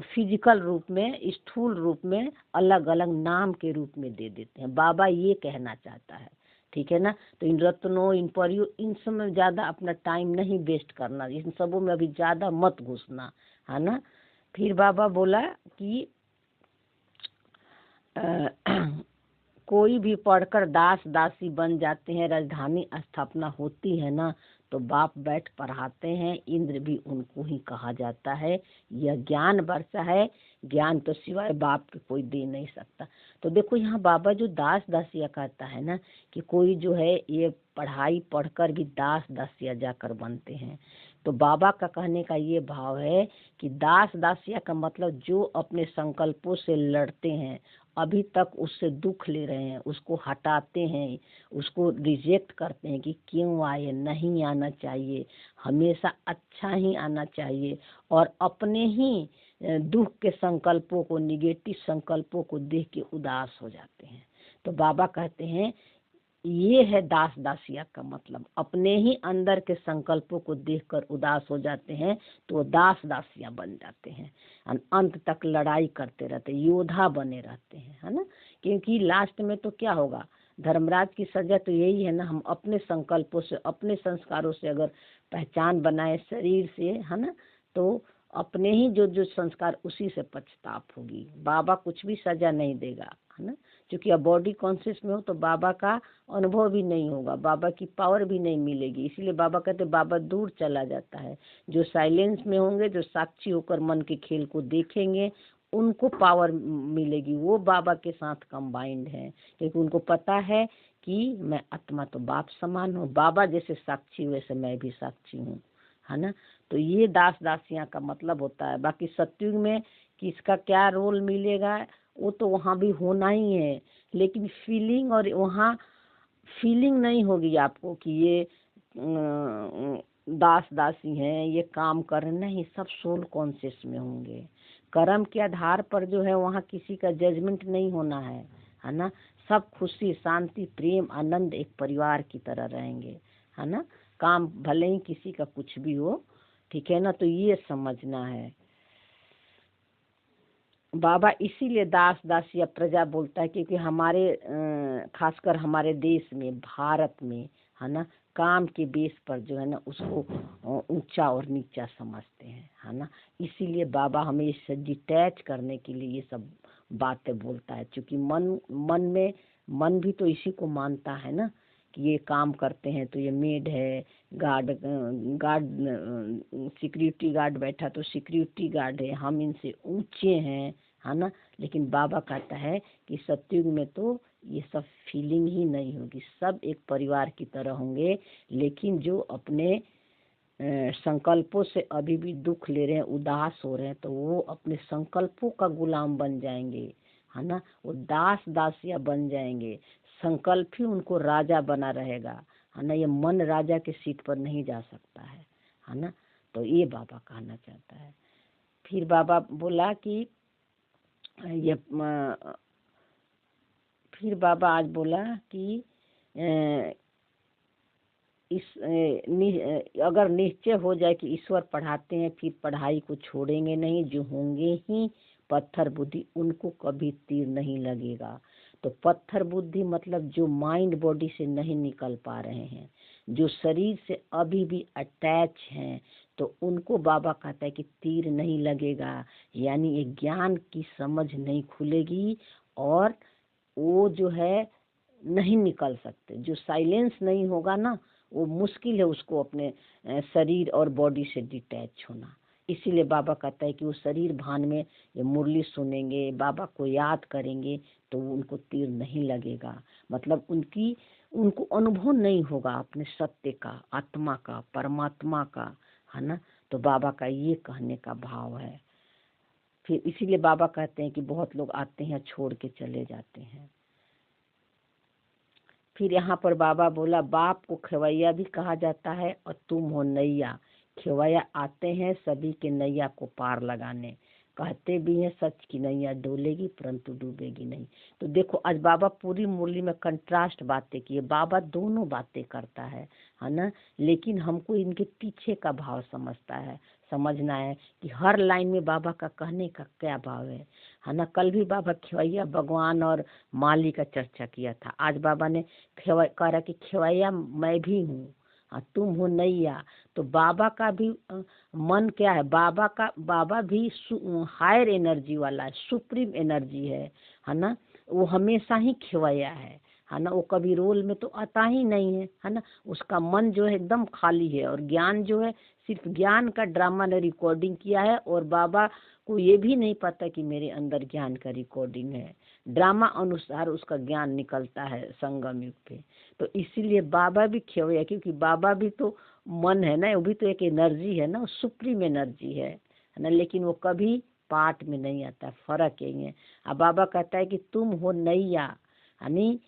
फिजिकल रूप में, स्थूल रूप में अलग अलग नाम के रूप में दे देते हैं। बाबा ये कहना चाहता है, ठीक है ना। तो इन रत्नों, इन परियों, इन सब में ज़्यादा अपना टाइम नहीं वेस्ट करना, इन सबों में अभी ज़्यादा मत घुसना, है ना। फिर बाबा बोला कि कोई भी पढ़कर दास दासी बन जाते हैं, राजधानी स्थापना होती है ना, तो बाप बैठ पढ़ाते हैं, इंद्र भी उनको ही कहा जाता है। यह ज्ञान वर्षा है, ज्ञान तो सिवाय बाप के कोई दे नहीं सकता। तो देखो यहाँ बाबा जो दास दासिया कहता है ना, कि कोई जो है ये पढ़ाई पढ़कर भी दास दासिया जाकर बनते हैं। तो बाबा का कहने का ये भाव है कि दास दासिया का मतलब जो अपने संकल्पों से लड़ते हैं, अभी तक उससे दुख ले रहे हैं, उसको हटाते हैं, उसको रिजेक्ट करते हैं कि क्यों आए, नहीं आना चाहिए, हमेशा अच्छा ही आना चाहिए, और अपने ही दुख के संकल्पों को, निगेटिव संकल्पों को देख के उदास हो जाते हैं। तो बाबा कहते हैं ये है दास दासिया का मतलब, अपने ही अंदर के संकल्पों को देखकर उदास हो जाते हैं, तो वो दास दासिया बन जाते हैं, अंत तक लड़ाई करते रहते, योद्धा बने रहते हैं, है ना। क्योंकि लास्ट में तो क्या होगा, धर्मराज की सजा तो यही है ना, हम अपने संकल्पों से, अपने संस्कारों से अगर पहचान बनाए शरीर से, है ना, तो अपने ही जो जो संस्कार, उसी से पछताप होगी। बाबा कुछ भी सजा नहीं देगा, है ना, क्योंकि अब बॉडी कॉन्शियस में हो तो बाबा का अनुभव भी नहीं होगा, बाबा की पावर भी नहीं मिलेगी। इसीलिए बाबा कहते बाबा दूर चला जाता है। जो साइलेंस में होंगे, जो साक्षी होकर मन के खेल को देखेंगे, उनको पावर मिलेगी, वो बाबा के साथ कंबाइंड है, क्योंकि उनको पता है कि मैं आत्मा तो बाप समान हूँ, बाबा जैसे साक्षी वैसे मैं भी साक्षी हूँ, है ना। तो ये दास दासियां का मतलब होता है। बाकी सत्युग में किसका क्या रोल मिलेगा वो तो वहाँ भी होना ही है, लेकिन फीलिंग, और वहाँ फीलिंग नहीं होगी आपको कि ये दास दासी हैं, ये काम कर रहे, नहीं, सब सोल कॉन्शियस में होंगे। कर्म के आधार पर जो है वहाँ किसी का जजमेंट नहीं होना है ना। सब खुशी, शांति, प्रेम, आनंद एक परिवार की तरह रहेंगे, है ना। काम भले ही किसी का कुछ भी हो, ठीक है ना। तो ये समझना है। बाबा इसीलिए दास दासिया प्रजा बोलता है, क्योंकि हमारे खासकर हमारे देश में, भारत में, है ना, काम के बेस पर जो है ना उसको ऊंचा और नीचा समझते हैं, है ना। इसीलिए बाबा हमें इससे डिटैच करने के लिए ये सब बातें बोलता है, क्योंकि मन भी तो इसी को मानता है ना, कि ये काम करते हैं तो ये मेड है, गार्ड सिक्योरिटी गार्ड बैठा तो सिक्योरिटी गार्ड है, हम इनसे ऊंचे हैं, है ना। लेकिन बाबा कहता है कि सत्युग में तो ये सब फीलिंग ही नहीं होगी, सब एक परिवार की तरह होंगे। लेकिन जो अपने संकल्पों से अभी भी दुख ले रहे हैं, उदास हो रहे हैं, तो वो अपने संकल्पों का गुलाम बन जाएंगे, है ना। वो दास दासिया बन जाएंगे, संकल्प ही उनको राजा बना रहेगा, है ना। ये मन राजा के सीट पर नहीं जा सकता है ना। तो ये बाबा कहना चाहता है। फिर बाबा बोला कि ये फिर बाबा आज बोला कि अगर निश्चय हो जाए कि ईश्वर पढ़ाते हैं, फिर पढ़ाई को छोड़ेंगे नहीं, जो होंगे ही पत्थर बुद्धि, उनको कभी तीर नहीं लगेगा। तो पत्थर बुद्धि मतलब जो माइंड बॉडी से नहीं निकल पा रहे हैं, जो शरीर से अभी भी अटैच हैं, तो उनको बाबा कहता है कि तीर नहीं लगेगा, यानी ये ज्ञान की समझ नहीं खुलेगी, और वो जो है नहीं निकल सकते। जो साइलेंस नहीं होगा ना, वो मुश्किल है उसको अपने शरीर और बॉडी से डिटैच होना। इसीलिए बाबा कहता है कि वो शरीर भान में ये मुरली सुनेंगे, बाबा को याद करेंगे, तो उनको तीर नहीं लगेगा। मतलब उनको अनुभव नहीं होगा अपने सत्य का, आत्मा का, परमात्मा का, है ना। तो बाबा का ये कहने का भाव है। फिर इसीलिए बाबा कहते हैं कि बहुत लोग आते हैं छोड़ के चले जाते हैं। फिर यहाँ पर बाबा बोला, बाप को खेवैया भी कहा जाता है, और तुम हो नैया। खेवैया आते हैं सभी के नैया को पार लगाने, कहते भी हैं सच की नैया डोलेगी परंतु डूबेगी नहीं। तो देखो आज बाबा पूरी मुरली में कंट्रास्ट बातें किए। बाबा दोनों बातें करता है ना, लेकिन हमको इनके पीछे का भाव समझना है कि हर लाइन में बाबा का कहने का क्या भाव है ना। कल भी बाबा खेवैया भगवान और माली का चर्चा किया था। आज बाबा ने कह रहा कि खेवैया मैं भी हूँ, तुम हो नैया। तो बाबा का भी मन क्या है, बाबा भी हायर एनर्जी वाला है, सुप्रीम एनर्जी है ना। वो हमेशा ही खिवैया है ना। वो कभी रोल में तो आता ही नहीं है ना। उसका मन जो है एकदम खाली है, और ज्ञान जो है सिर्फ ज्ञान का ड्रामा ने रिकॉर्डिंग किया है, और बाबा को ये भी नहीं पता कि मेरे अंदर ज्ञान का रिकॉर्डिंग है। ड्रामा अनुसार उसका ज्ञान निकलता है संगम युग पे। तो इसीलिए बाबा भी खिवैया, क्योंकि बाबा भी तो मन है ना, वो भी तो एक एनर्जी है ना, सुप्रीम एनर्जी है ना। लेकिन वो कभी पाठ में नहीं आता, फर्क यही है। अब बाबा कहता है कि तुम हो नैया, यानी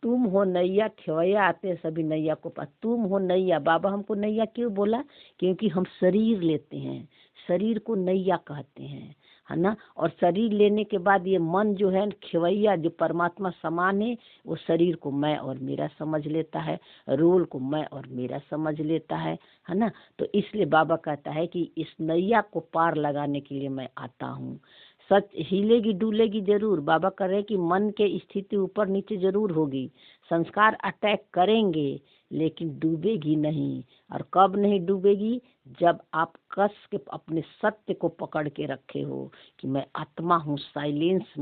तुम हो नैया, खिवैया आते हैं सभी नैया को पास। तुम हो नैया, बाबा हमको नैया क्यों बोला? क्योंकि हम शरीर लेते हैं, शरीर को नैया कहते हैं, है ना। और शरीर लेने के बाद ये मन जो है खिवैया, जो परमात्मा समान है, वो शरीर को मैं और मेरा समझ लेता है, रोल को मैं और मेरा समझ लेता है ना। तो इसलिए बाबा कहता है कि इस नैया को पार लगाने के लिए मैं आता हूँ। सच हिलेगी डुलेगी जरूर, बाबा कह रहे हैं कि मन के स्थिति ऊपर नीचे जरूर होगी, संस्कार अटैक करेंगे, लेकिन डूबेगी नहीं। और कब नहीं डूबेगी? जब आप कस के अपने सत्य को पकड़ के रखे हो कि मैं आत्मा हूँ, साइलेंस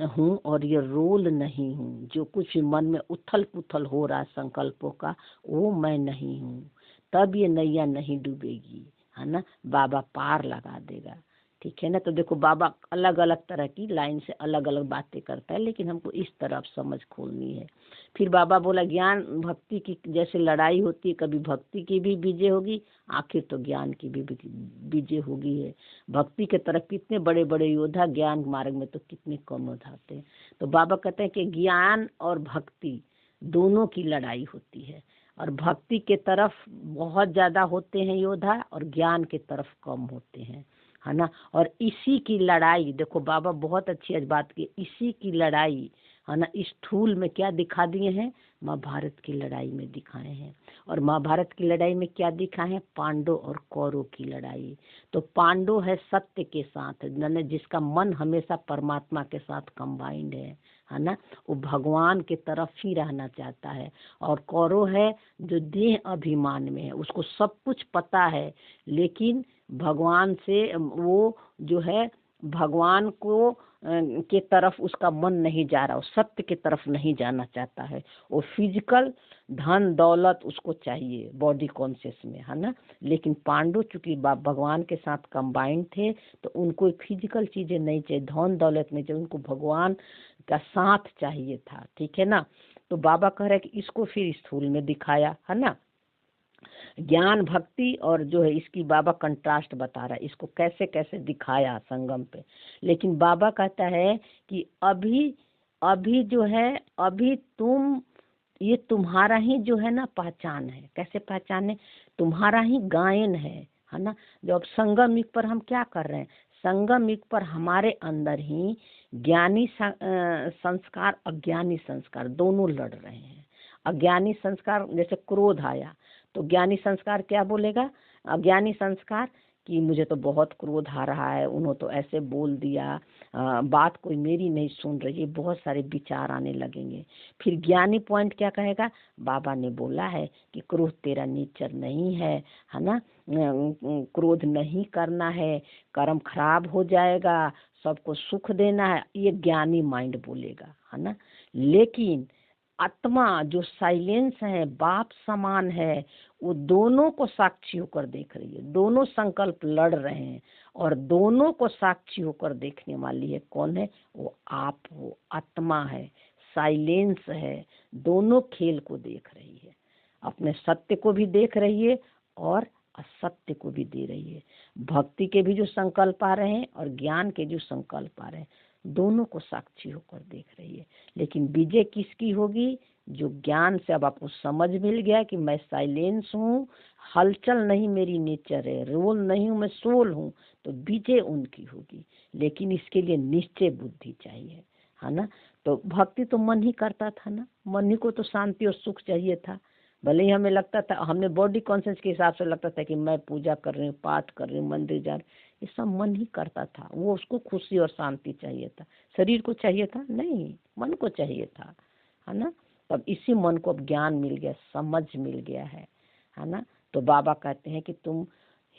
हूँ, और ये रोल नहीं हूँ। जो कुछ भी मन में उथल पुथल हो रहा है संकल्पों का, वो मैं नहीं हूँ। तब ये नैया नहीं डूबेगी, है ना। बाबा पार लगा देगा, ठीक है ना। तो देखो बाबा अलग अलग तरह की लाइन से अलग अलग बातें करता है, लेकिन हमको इस तरफ समझ खोलनी है। फिर बाबा बोला ज्ञान भक्ति की जैसे लड़ाई होती है, कभी भक्ति की भी विजय होगी, आखिर तो ज्ञान की भी विजय होगी है। भक्ति के तरफ कितने बड़े बड़े योद्धा, ज्ञान मार्ग में तो कितने कम होते हैं। तो बाबा कहते हैं कि ज्ञान और भक्ति दोनों की लड़ाई होती है, और भक्ति के तरफ बहुत ज्यादा होते हैं योद्धा, और ज्ञान के तरफ कम होते हैं, है ना। और इसी की लड़ाई, देखो बाबा बहुत अच्छी आज बात की, इसी की लड़ाई, है ना, इस स्थूल में क्या दिखा दिए हैं? महाभारत की लड़ाई में दिखाए हैं। और महाभारत की लड़ाई में क्या दिखाए हैं? पांडव और कौरव की लड़ाई। तो पांडव है सत्य के साथ, जिसका मन हमेशा परमात्मा के साथ कंबाइंड है ना, वो भगवान के तरफ ही रहना चाहता है। और कौरव है जो देह अभिमान में है, उसको सब कुछ पता है, लेकिन भगवान से वो जो है भगवान को के तरफ उसका मन नहीं जा रहा, वो सत्य की तरफ नहीं जाना चाहता है। वो फिजिकल धन दौलत उसको चाहिए बॉडी कॉन्शियस में, है ना। लेकिन पांडव चूंकि भगवान के साथ कंबाइंड थे, तो उनको फिजिकल चीजें नहीं चाहिए, धन दौलत नहीं चाहिए, उनको भगवान का साथ चाहिए था, ठीक है ना। तो बाबा कह रहे हैं कि इसको फिर स्थूल में दिखाया, है ना, ज्ञान भक्ति, और जो है इसकी बाबा कंट्रास्ट बता रहा है, इसको कैसे कैसे दिखाया संगम पे। लेकिन बाबा कहता है कि अभी अभी जो है, अभी तुम, ये तुम्हारा ही जो है ना पहचान है। कैसे पहचान है? तुम्हारा ही गायन है ना। जो अब संगम युग पर हम क्या कर रहे हैं, संगम युग पर हमारे अंदर ही ज्ञानी संस्कार, अज्ञानी संस्कार दोनों लड़ रहे हैं। अज्ञानी संस्कार जैसे क्रोध आया, तो ज्ञानी संस्कार क्या बोलेगा? अज्ञानी संस्कार कि मुझे तो बहुत क्रोध आ रहा है, उन्होंने तो ऐसे बोल दिया, बात कोई मेरी नहीं सुन रही है, बहुत सारे विचार आने लगेंगे। फिर ज्ञानी पॉइंट क्या कहेगा? बाबा ने बोला है कि क्रोध तेरा नेचर नहीं है ना, क्रोध नहीं करना है, कर्म खराब हो जाएगा, सबको सुख देना है, ये ज्ञानी माइंड बोलेगा, है ना। लेकिन आत्मा जो साइलेंस है, बाप समान है, वो दोनों को साक्षी होकर देख रही है। दोनों संकल्प लड़ रहे हैं, और दोनों को साक्षी होकर देखने वाली है कौन है? वो आप, वो आत्मा है, साइलेंस है। दोनों खेल को देख रही है, अपने सत्य को भी देख रही है और असत्य को भी दे रही है। भक्ति के भी जो संकल्प आ रहे हैं और ज्ञान के जो संकल्प आ रहे हैं, दोनों को साक्षी होकर देख रही है। लेकिन विजय किसकी होगी? जो ज्ञान से अब आपको समझ मिल गया कि मैं साइलेंस हूँ, हलचल नहीं मेरी नेचर है, रोल नहीं हूँ, मैं सोल हूँ, तो विजय उनकी होगी। लेकिन इसके लिए निश्चय बुद्धि चाहिए, है ना। तो भक्ति तो मन ही करता था ना, मन ही को तो शांति और सुख चाहिए था। भले ही हमें लगता था, हमने बॉडी कॉन्शियस के हिसाब से लगता था कि मैं पूजा कर रही हूँ, पाठ कर रही हूँ, मंदिर जा रही हूँ, ये सब मन ही करता था। वो उसको खुशी और शांति चाहिए था, शरीर को चाहिए था नहीं, मन को चाहिए था, है ना। तब इसी मन को अब ज्ञान मिल गया, समझ मिल गया है ना। तो बाबा कहते हैं कि तुम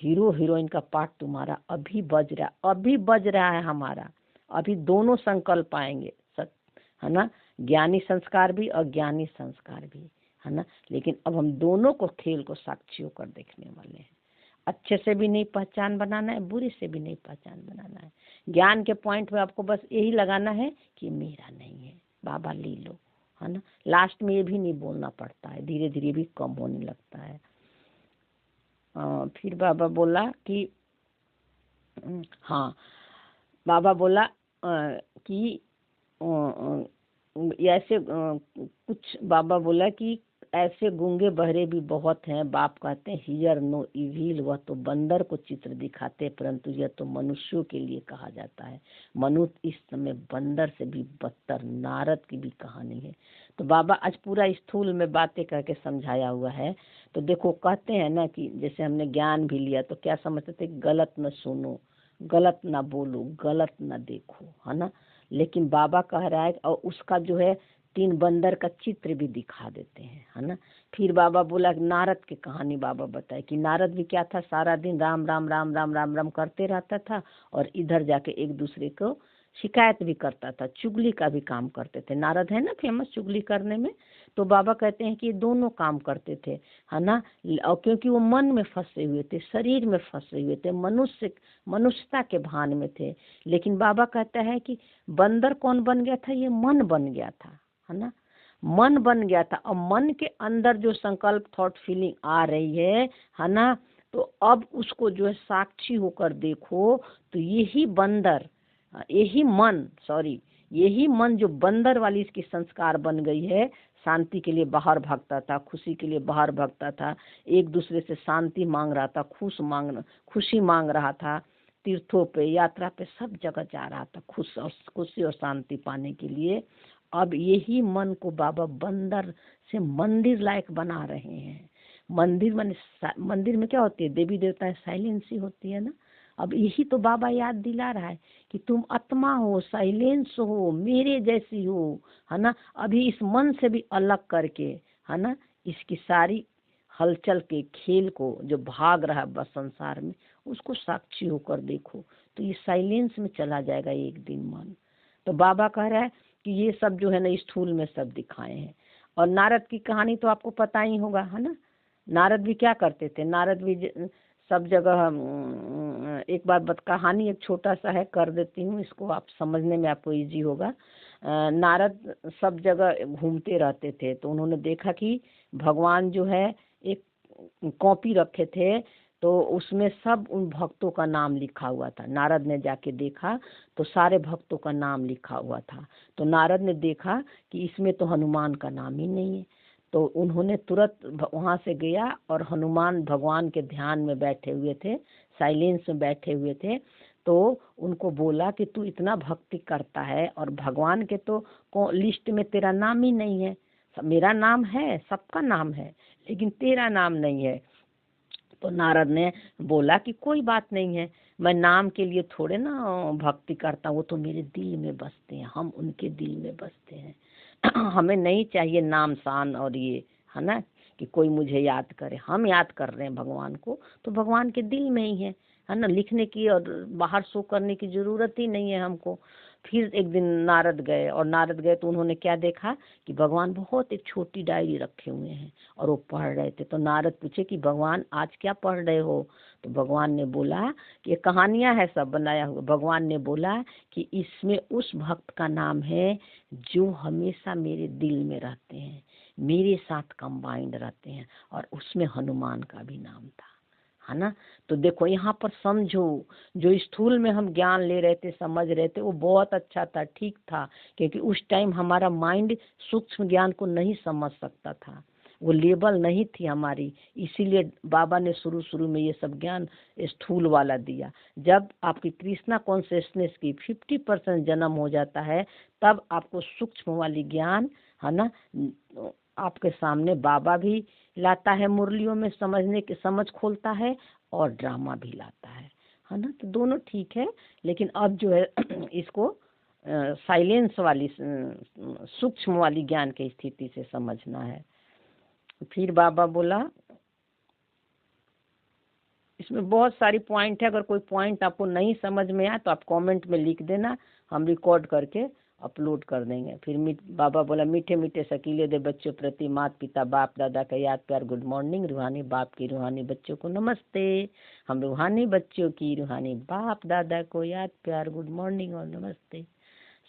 हीरो हीरोइन का पार्ट तुम्हारा अभी बज रहा है, अभी बज रहा है हमारा, अभी दोनों संकल्प आएंगे, है ना, ज्ञानी संस्कार भी अज्ञानी संस्कार भी, है ना। लेकिन अब हम दोनों को खेल को साक्षी होकर देखने वाले हैं। अच्छे से भी नहीं पहचान बनाना है, बुरी से भी नहीं पहचान बनाना है। ज्ञान के पॉइंट में आपको बस यही लगाना है कि मेरा नहीं है, बाबा ले लो, है ना। लास्ट में ये भी नहीं बोलना पड़ता है, धीरे धीरे भी कम होने लगता है। फिर बाबा बोला कि हाँ, बाबा बोला कि ऐसे कुछ बाबा बोला कि ऐसे गूंगे बहरे भी बहुत हैं। बाप कहते हैं हियर नो इविल, वह तो बंदर को चित्र दिखाते, परंतु यह तो मनुष्यों के लिए कहा जाता है। मनुष्य इस समय बंदर से भी बदतर, नारद की भी कहानी है। तो बाबा आज पूरा स्थूल में बातें करके समझाया हुआ है। तो देखो कहते हैं ना कि जैसे हमने ज्ञान भी लिया तो क्या समझते थे, गलत न सुनो, गलत ना बोलो, गलत ना देखो, है ना। लेकिन बाबा कह रहा है और उसका जो है 3 बंदर का चित्र भी दिखा देते हैं, है ना। फिर बाबा बोला नारद की कहानी बाबा बताए कि नारद भी क्या था, सारा दिन राम राम राम राम राम राम करते रहता था और इधर जाके एक दूसरे को शिकायत भी करता था, चुगली का भी काम करते थे। नारद है ना फेमस चुगली करने में। तो बाबा कहते हैं कि ये दोनों काम करते थे, है ना। और क्योंकि वो मन में फंसे हुए थे, शरीर में फंसे हुए थे, मनुष्यता के भान में थे। लेकिन बाबा कहता है कि बंदर कौन बन गया था, ये मन बन गया था, है ना। मन बन गया था और मन के अंदर जो संकल्प थॉट फीलिंग आ रही है ना। तो अब उसको जो है साक्षी होकर देखो तो यही मन जो बंदर वाली इसकी संस्कार बन गई है। शांति के लिए बाहर भागता था, खुशी के लिए बाहर भागता था, एक दूसरे से शांति मांग रहा था, खुशी मांग रहा था, तीर्थों पे यात्रा पे सब जगह जा रहा था खुशी और शांति पाने के लिए। अब यही मन को बाबा बंदर से मंदिर लायक बना रहे हैं। मंदिर में क्या होती है, देवी देवता साइलेंस ही होती है ना। अब यही तो बाबा याद दिला रहा है कि तुम आत्मा हो, साइलेंस हो, मेरे जैसी हो, है ना। अभी इस मन से भी अलग करके, है ना, इसकी सारी हलचल के खेल को जो भाग रहा है बस संसार में, उसको साक्षी होकर देखो तो ये साइलेंस में चला जाएगा एक दिन मन। तो बाबा कह रहा है कि ये सब जो है ना स्थूल में सब दिखाए हैं। और नारद की कहानी तो आपको पता ही होगा, है ना। नारद भी क्या करते थे, नारद भी सब जगह एक बार कहानी एक छोटा सा है, कर देती हूँ इसको, आप समझने में आपको इजी होगा। नारद सब जगह घूमते रहते थे तो उन्होंने देखा कि भगवान जो है एक कॉपी रखे थे तो उसमें सब उन भक्तों का नाम लिखा हुआ था। नारद ने जाके देखा तो सारे भक्तों का नाम लिखा हुआ था। तो नारद ने देखा कि इसमें तो हनुमान का नाम ही नहीं है। तो उन्होंने तुरंत वहाँ से गया और हनुमान भगवान के ध्यान में बैठे हुए थे, साइलेंस में बैठे हुए थे। तो उनको बोला कि तू इतना भक्ति करता है और भगवान के तो लिस्ट में तेरा नाम ही नहीं है। मेरा नाम है, सबका नाम है, लेकिन तेरा नाम नहीं है। तो नारद ने बोला कि कोई बात नहीं है, मैं नाम के लिए थोड़े ना भक्ति करता हूँ, वो तो मेरे दिल में बसते हैं, हम उनके दिल में बसते हैं। हमें नहीं चाहिए नाम शान और ये, है ना, कि कोई मुझे याद करे। हम याद कर रहे हैं भगवान को तो भगवान के दिल में ही है ना। लिखने की और बाहर शो करने की जरूरत ही नहीं है हमको। फिर एक दिन नारद गए तो उन्होंने क्या देखा कि भगवान बहुत एक छोटी डायरी रखे हुए हैं और वो पढ़ रहे थे। तो नारद पूछे कि भगवान आज क्या पढ़ रहे हो। तो भगवान ने बोला कि ये कहानियां है सब बनाया हुआ। भगवान ने बोला कि इसमें उस भक्त का नाम है जो हमेशा मेरे दिल में रहते हैं, मेरे साथ कंबाइंड रहते हैं, और उसमें हनुमान का भी नाम था, है ना। तो देखो यहाँ पर समझो, जो स्थूल में हम ज्ञान ले रहे थे, समझ रहे थे, वो बहुत अच्छा था, ठीक था, क्योंकि उस टाइम हमारा माइंड सूक्ष्म ज्ञान को नहीं समझ सकता था, वो लेवल नहीं थी हमारी। इसीलिए बाबा ने शुरू में ये सब ज्ञान स्थूल वाला दिया। जब आपकी कृष्णा कॉन्शियसनेस की 50% जन्म हो जाता है तब आपको सूक्ष्म वाली ज्ञान, है ना, आपके सामने बाबा भी लाता है, मुरलियों में समझ खोलता है और ड्रामा भी लाता है ना। तो दोनों ठीक है, लेकिन अब जो है इसको साइलेंस वाली सूक्ष्म वाली ज्ञान की स्थिति से समझना है। फिर बाबा बोला इसमें बहुत सारी पॉइंट है, अगर कोई पॉइंट आपको नहीं समझ में आए तो आप कमेंट में लिख देना, हम रिकॉर्ड करके अपलोड कर देंगे। फिर बाबा बोला मीठे मीठे शकीले दे बच्चों प्रति माता पिता बाप दादा का याद प्यार गुड मॉर्निंग, रूहानी बाप की रूहानी बच्चों को नमस्ते। हम रूहानी बच्चों की रूहानी बाप दादा को याद प्यार गुड मॉर्निंग और नमस्ते।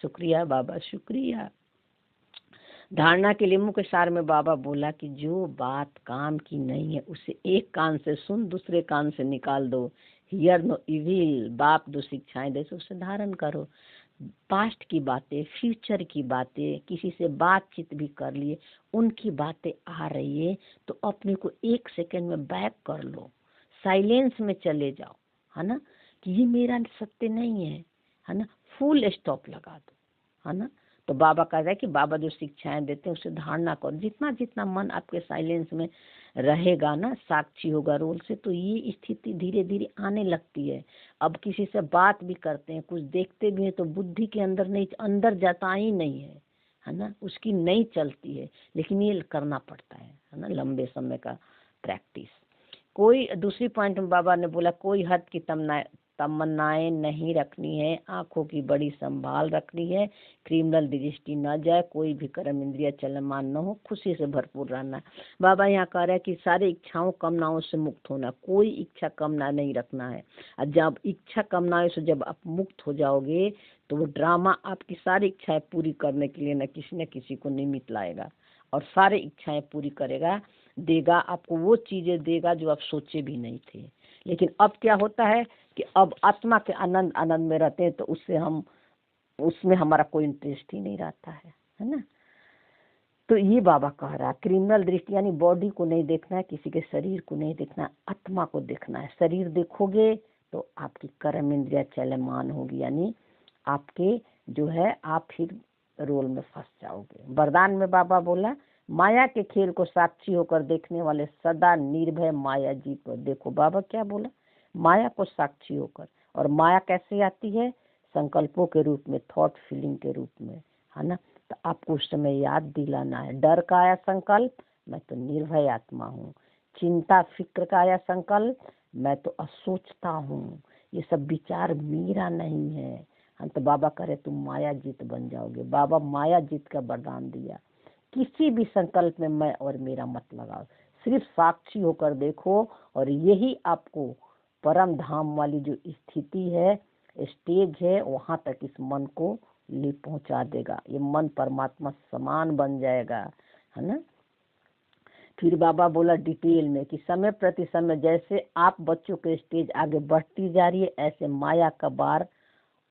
शुक्रिया बाबा, शुक्रिया। धारणा के लिए मुख्य सार में बाबा बोला कि जो बात काम की नहीं है उसे एक कान से सुन दूसरे कान से निकाल दो। हियर नो इविल, बाप जो शिक्षाएं दे उसे धारण करो। पास्ट की बातें, फ्यूचर की बातें, किसी से बातचीत भी कर लिए, उनकी बातें आ रही है तो अपने को 1 सेकंड में बैक कर लो, साइलेंस में चले जाओ, है ना, कि ये मेरा सत्य नहीं है ना, फुल स्टॉप लगा दो, है ना। तो बाबा कह रहा है कि बाबा जो शिक्षाएं देते हैं उसे धारणा करो। जितना जितना मन आपके साइलेंस में रहेगा ना, साक्षी होगा रोल से, तो ये स्थिति धीरे धीरे आने लगती है। अब किसी से बात भी करते हैं, कुछ देखते भी हैं तो बुद्धि के अंदर नहीं, अंदर जाता ही नहीं है ना, उसकी नहीं चलती है। लेकिन ये करना पड़ता है ना, लंबे समय का प्रैक्टिस। कोई दूसरी पॉइंट में बाबा ने बोला कोई हद की तमन्नाएं नहीं रखनी है, आंखों की बड़ी संभाल रखनी है, क्रिमिनल दृष्टि न जाए, कोई भी कर्म इंद्रिया चलमान न हो, खुशी से भरपूर रहना है। बाबा यहाँ कह रहा है कि सारी इच्छाओं कामनाओं से मुक्त होना, कोई इच्छा कामना नहीं रखना है। और जब इच्छा कामनाओं से जब आप मुक्त हो जाओगे तो वो ड्रामा आपकी सारी इच्छाएं पूरी करने के लिए न किसी को निमित्त लाएगा और सारी इच्छाएं पूरी करेगा, देगा आपको, वो चीजें देगा जो आप सोचे भी नहीं थे। लेकिन अब क्या होता है कि अब आत्मा के आनंद में रहते हैं तो उसमें हमारा कोई इंटरेस्ट ही नहीं रहता है ना। तो ये बाबा कह रहा है क्रिमिनल दृष्टि यानी बॉडी को नहीं देखना है, किसी के शरीर को नहीं देखना है, आत्मा को देखना है। शरीर देखोगे तो आपकी कर्म इंद्रिया चलमान होगी, यानी आपके जो है आप फिर रोल में फंस जाओगे। वरदान में बाबा बोला माया के खेल को साक्षी होकर देखने वाले सदा निर्भय माया जी को देखो। बाबा क्या बोला, माया को साक्षी होकर। और माया कैसे आती है, संकल्पों के रूप में, थॉट फीलिंग के रूप में, है ना। तो आपको उस समय याद दिलाना है, डर का आया संकल्प, मैं तो निर्भय आत्मा हूँ। चिंता फिक्र का आया संकल्प, मैं तो असोचता हूँ, ये सब विचार मेरा नहीं है। हम तो बाबा करे तुम माया जीत बन जाओगे। बाबा माया जीत का वरदान दिया। किसी भी संकल्प में मैं और मेरा मत लगाओ, सिर्फ साक्षी होकर देखो, और यही आपको परम धाम वाली जो स्थिति है, स्टेज है, वहां तक इस मन को ले पहुंचा देगा। ये मन परमात्मा समान बन जाएगा, है ना। फिर बाबा बोला डिटेल में कि समय प्रति समय जैसे आप बच्चों के स्टेज आगे बढ़ती जा रही है, ऐसे माया का बार,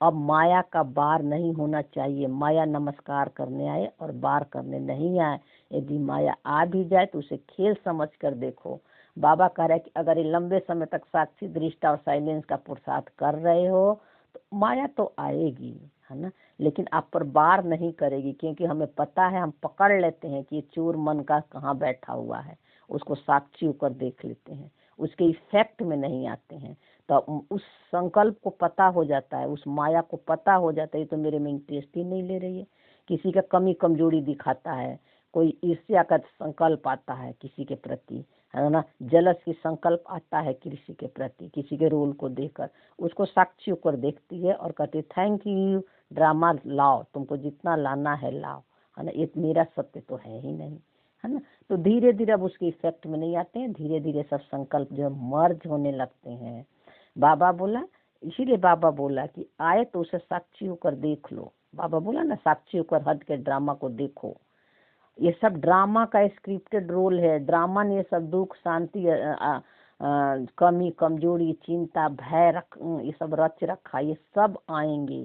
अब माया का बार नहीं होना चाहिए। माया नमस्कार करने आए और बार करने नहीं आए। यदि माया आ भी जाए तो उसे खेल समझ कर देखो। बाबा कह रहा है कि अगर ये लंबे समय तक साक्षी दृष्टि और साइलेंस का पुरुषार्थ कर रहे हो तो माया तो आएगी, है ना, लेकिन आप पर बार नहीं करेगी, क्योंकि हमें पता है, हम पकड़ लेते हैं कि ये चोर मन का कहाँ बैठा हुआ है, उसको साक्षी होकर देख लेते हैं, उसके इफेक्ट में नहीं आते हैं। तो उस संकल्प को पता हो जाता है, उस माया को पता हो जाता है, तो मेरे में इंटरेस्ट ही नहीं ले रही है। किसी का कमी कमजोरी दिखाता है, कोई ईर्ष्या का संकल्प आता है किसी के प्रति, है ना, जलस की संकल्प आता है किसी के प्रति, किसी के रोल को देखकर, उसको साक्षी होकर देखती है और कहती है थैंक यू, ड्रामा लाओ, तुमको जितना लाना है लाओ, है ना, ये मेरा सत्य तो है ही नहीं, है ना। तो धीरे धीरे अब उसके इफेक्ट में नहीं आते हैं, धीरे धीरे सब संकल्प जो मर्ज होने लगते हैं। बाबा बोला, इसीलिए बाबा बोला कि आए तो उसे साक्षी होकर देख लो। बाबा बोला ना, साक्षी होकर हद के ड्रामा को देखो। ये सब ड्रामा का स्क्रिप्टेड रोल है। ड्रामा ने ये सब दुख शांति कमी कमजोरी चिंता भय ये सब रच रखा, ये सब आएंगे।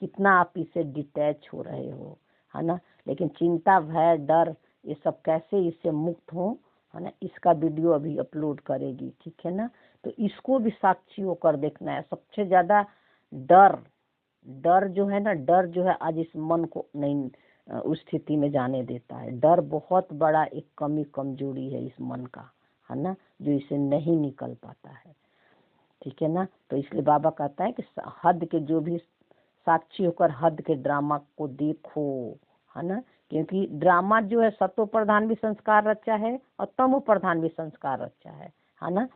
कितना आप इससे डिटैच हो रहे हो, है ना। लेकिन चिंता भय डर ये सब कैसे इससे मुक्त हो, है ना, इसका वीडियो अभी अपलोड करेगी, ठीक है ना। तो इसको भी साक्षी होकर देखना है। सबसे ज्यादा डर जो है ना, डर जो है आज इस मन को नहीं उस स्थिति में जाने देता है। डर बहुत बड़ा एक कमी कमजोरी है इस मन का, है ना, जो इसे नहीं निकल पाता है, ठीक है ना। तो इसलिए बाबा कहता है कि हद के जो भी साक्षी होकर हद के ड्रामा को देखो, है ना, क्योंकि ड्रामा जो है सतो प्रधान भी संस्कार रचा है और तमो प्रधान भी संस्कार रचा है ना।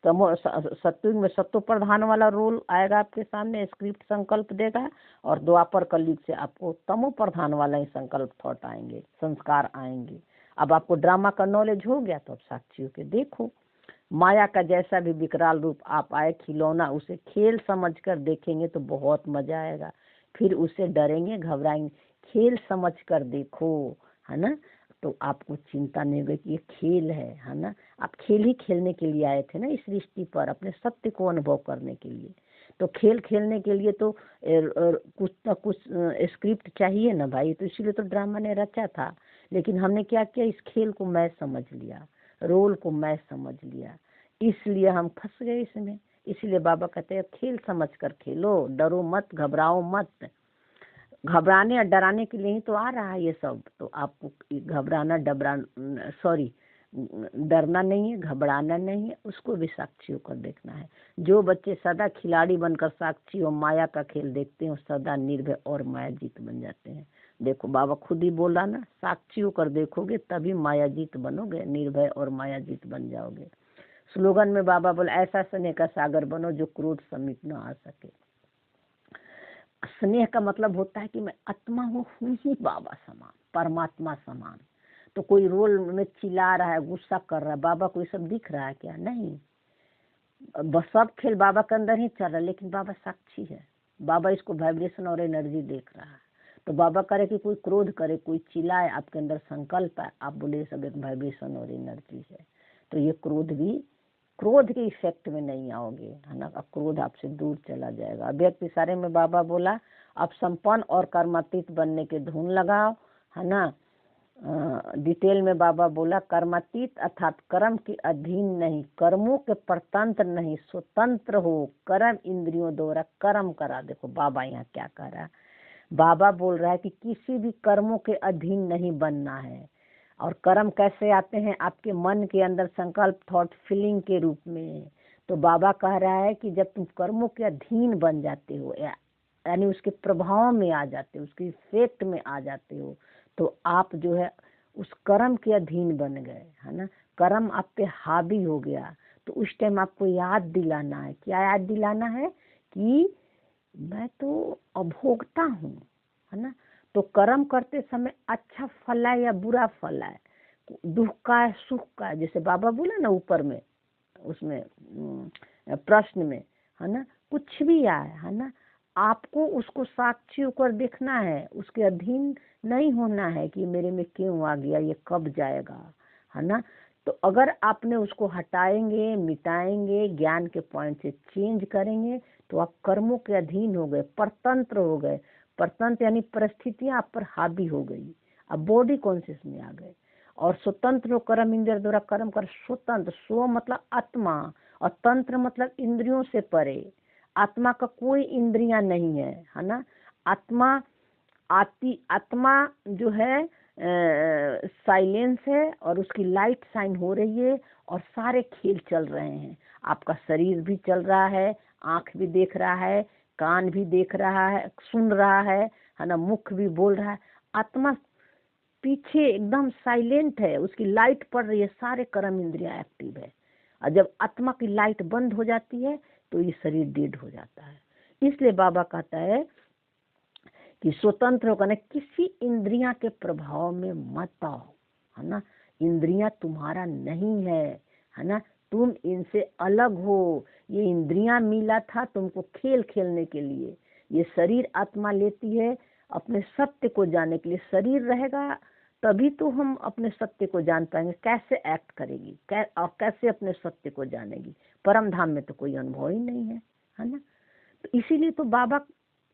तमो सत्युग में सत्व प्रधान वाला रोल आएगा आपके सामने, स्क्रिप्ट संकल्प देगा, और द्वापर कलयुग से आपको तमो प्रधान वाला ही संकल्प थॉट आएंगे, संस्कार आएंगे। अब आपको ड्रामा का नॉलेज हो गया तो अब साक्षी होके देखो। माया का जैसा भी विकराल रूप आप आए, खिलौना, उसे खेल समझकर देखेंगे तो बहुत मजा आएगा, फिर उसे डरेंगे घबराएंगे। खेल समझकर देखो, है ना, तो आपको चिंता नहीं होगी कि ये खेल है ना। आप खेल ही खेलने के लिए आए थे ना इस सृष्टि पर, अपने सत्य को अनुभव करने के लिए। तो खेल खेलने के लिए तो कुछ ना कुछ स्क्रिप्ट चाहिए ना भाई, तो इसीलिए तो ड्रामा ने रचा था। लेकिन हमने क्या किया, इस खेल को मैं समझ लिया, रोल को मैं समझ लिया, इसलिए हम फंस गए इसमें। इसलिए बाबा कहते हैं खेल समझ कर खेलो, डरो मत, घबराओ मत। घबराने और डराने के लिए ही तो आ रहा है ये सब। तो आपको घबराना डरना नहीं है, घबराना नहीं है, उसको भी साक्षी होकर देखना है। जो बच्चे सदा खिलाड़ी बनकर साक्षी और माया का खेल देखते हैं, सदा निर्भय और माया जीत बन जाते हैं। देखो बाबा खुद ही बोला ना, साक्षी होकर देखोगे तभी माया जीत बनोगे, निर्भय और माया जीत बन जाओगे। स्लोगन में बाबा बोले, ऐसा स्नेह का सागर बनो जो क्रोध समीप न आ सके। स्नेह का मतलब होता है कि मैं आत्मा हूँ ही बाबा समान, परमात्मा समान। तो कोई रोल में चिल्ला रहा है, गुस्सा कर रहा है, बाबा को ये सब दिख रहा है क्या? नहीं, बस सब खेल बाबा के अंदर ही चल रहा है, लेकिन बाबा साक्षी है। बाबा इसको वाइब्रेशन और एनर्जी देख रहा है। तो बाबा करे कि कोई क्रोध करे, कोई चिल्लाए, आपके अंदर संकल्प है, आप बोले ये सब एक वाइब्रेशन और एनर्जी है। तो ये क्रोध के इफेक्ट में नहीं आओगे, है ना। अब क्रोध आपसे दूर चला जाएगा। अव्यक्त इशारे में बाबा बोला, अब संपन्न और कर्मातीत बनने के धुन लगाओ, है ना। डिटेल में बाबा बोला, कर्मातीत अर्थात कर्म के अधीन नहीं, कर्मों के परतंत्र नहीं, स्वतंत्र हो, कर्म इंद्रियों द्वारा कर्म करा। देखो बाबा यहाँ क्या कह रहा है, बाबा बोल रहा है कि किसी भी कर्मों के अधीन नहीं बनना है। और कर्म कैसे आते हैं? आपके मन के अंदर संकल्प, थॉट, फीलिंग के रूप में। तो बाबा कह रहा है कि जब तुम कर्मों के अधीन बन जाते हो, यानी उसके प्रभाव में आ जाते हो, उसके इफेक्ट में आ जाते हो, तो आप जो है उस कर्म के अधीन बन गए, है ना। कर्म आप पे हावी हो गया। तो उस टाइम आपको याद दिलाना है। क्या याद दिलाना है? कि मैं तो अभोक्ता हूँ, है ना। तो कर्म करते समय अच्छा फल है या बुरा फल है, दुख का है, सुख का है, जैसे बाबा बोला ना ऊपर में उसमें प्रश्न में, है ना, कुछ भी आए, है ना, आपको उसको साक्षी होकर देखना है, उसके अधीन नहीं होना है कि मेरे में क्यों आ गया, ये कब जाएगा, है ना। तो अगर आपने उसको हटाएंगे, मिटाएंगे, ज्ञान के पॉइंट से चेंज करेंगे, तो आप कर्मों के अधीन हो गए, परतंत्र हो गए। परतंत्र यानी परिस्थितियां आप पर हावी हो गई, अब बॉडी कॉन्शियस में आ गए। और स्वतंत्र हो, कर्म इंद्रिय द्वारा कर्म कर, स्वतंत्र, स्व मतलब आत्मा, और तंत्र मतलब इंद्रियों से परे। आत्मा का कोई इंद्रियां नहीं है ना। आत्मा जो है साइलेंस है, और उसकी लाइट शाइन हो रही है, और सारे खेल चल रहे हैं। आपका शरीर भी चल रहा है, आंख भी देख रहा है, कान भी देख रहा है, सुन रहा है ना, मुख भी बोल रहा है। आत्मा पीछे एकदम साइलेंट है, उसकी लाइट पड़ रही है, सारे कर्म इंद्रियां एक्टिव है। और जब आत्मा की लाइट बंद हो जाती है तो ये शरीर डेड हो जाता है। इसलिए बाबा कहता है कि स्वतंत्र होकर ना, किसी इंद्रियां के प्रभाव में मत आओ, है ना। इंद्रियां तुम्हारा नहीं है ना, तुम इनसे अलग हो। ये इंद्रियां मिला था तुमको खेल खेलने के लिए, ये शरीर आत्मा लेती है अपने सत्य को जानने के लिए। शरीर रहेगा तभी तो हम अपने सत्य को जान पाएंगे, कैसे एक्ट करेगी, और कैसे अपने सत्य को जानेगी। परम धाम में तो कोई अनुभव ही नहीं है ना। तो इसीलिए तो बाबा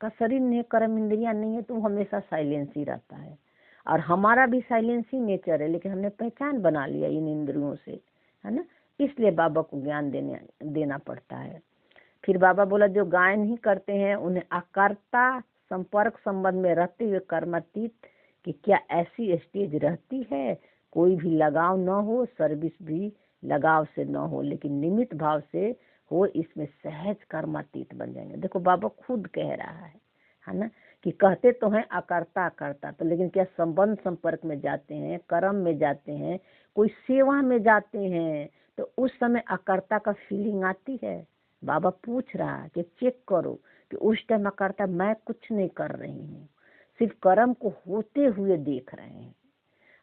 का शरीर नहीं, कर्म इंद्रियां नहीं है, तो हमेशा साइलेंस ही रहता है। और हमारा भी साइलेंस ही नेचर है, लेकिन हमने पहचान बना लिया इन इंद्रियों से, है ना। इसलिए बाबा को ज्ञान देना पड़ता है। फिर बाबा बोला, जो गायन ही करते हैं उन्हें अकर्ता संपर्क संबंध में रहते हुए कर्मातीत, कि क्या ऐसी स्टेज रहती है कोई भी लगाव न हो, सर्विस भी लगाव से न हो, लेकिन निमित्त भाव से हो, इसमें सहज कर्मातीत बन जाएंगे। देखो बाबा खुद कह रहा है ना, कि कहते तो हैं अकर्ता, तो लेकिन क्या संबंध संपर्क में जाते हैं, कर्म में जाते हैं, कोई सेवा में जाते हैं, तो उस समय अकर्ता का फीलिंग आती है। बाबा पूछ रहा है कि चेक करो कि उस टाइम अकर्ता मैं कुछ नहीं कर रही हूँ, सिर्फ कर्म को होते हुए देख रहे हैं,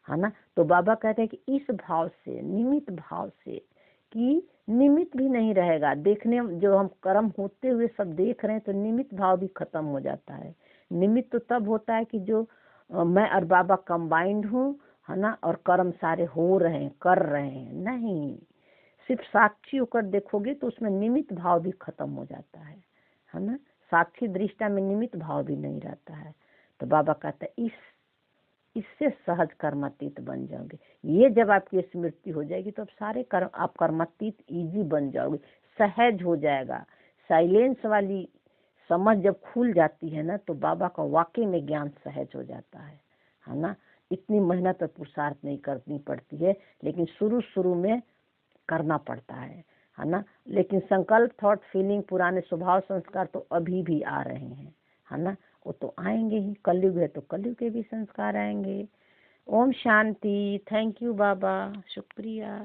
है ना। तो बाबा कहते हैं कि इस भाव से, निमित्त भाव से, कि निमित्त भी नहीं रहेगा देखने, जो हम कर्म होते हुए सब देख रहे हैं तो निमित्त भाव भी खत्म हो जाता है। निमित्त तो तब होता है कि जो मैं और बाबा कंबाइंड हूँ, है ना, और कर्म सारे हो रहे हैं, कर रहे हैं, नहीं, सिर्फ साक्षी होकर देखोगे तो उसमें निमित्त भाव भी खत्म हो जाता है ना। साक्षी दृष्टा में निमित्त भाव भी नहीं रहता है। तो बाबा कहता है इससे सहज कर्मातीत बन जाओगे। ये जब आपकी स्मृति हो जाएगी तो अब सारे कर्म आप कर्मातीत इजी बन जाओगे, सहज हो जाएगा। साइलेंस वाली समझ जब खुल जाती है ना तो बाबा का वाकई में ज्ञान सहज हो जाता है ना। इतनी मेहनत और पुरुषार्थ नहीं करनी पड़ती है, लेकिन शुरू में करना पड़ता है ना। लेकिन संकल्प, थॉट, फीलिंग, पुराने स्वभाव, संस्कार तो अभी भी आ रहे हैं, है ना। वो तो आएंगे ही, कलयुग है तो कलयुग के भी संस्कार आएंगे। ओम शांति। थैंक यू बाबा, शुक्रिया।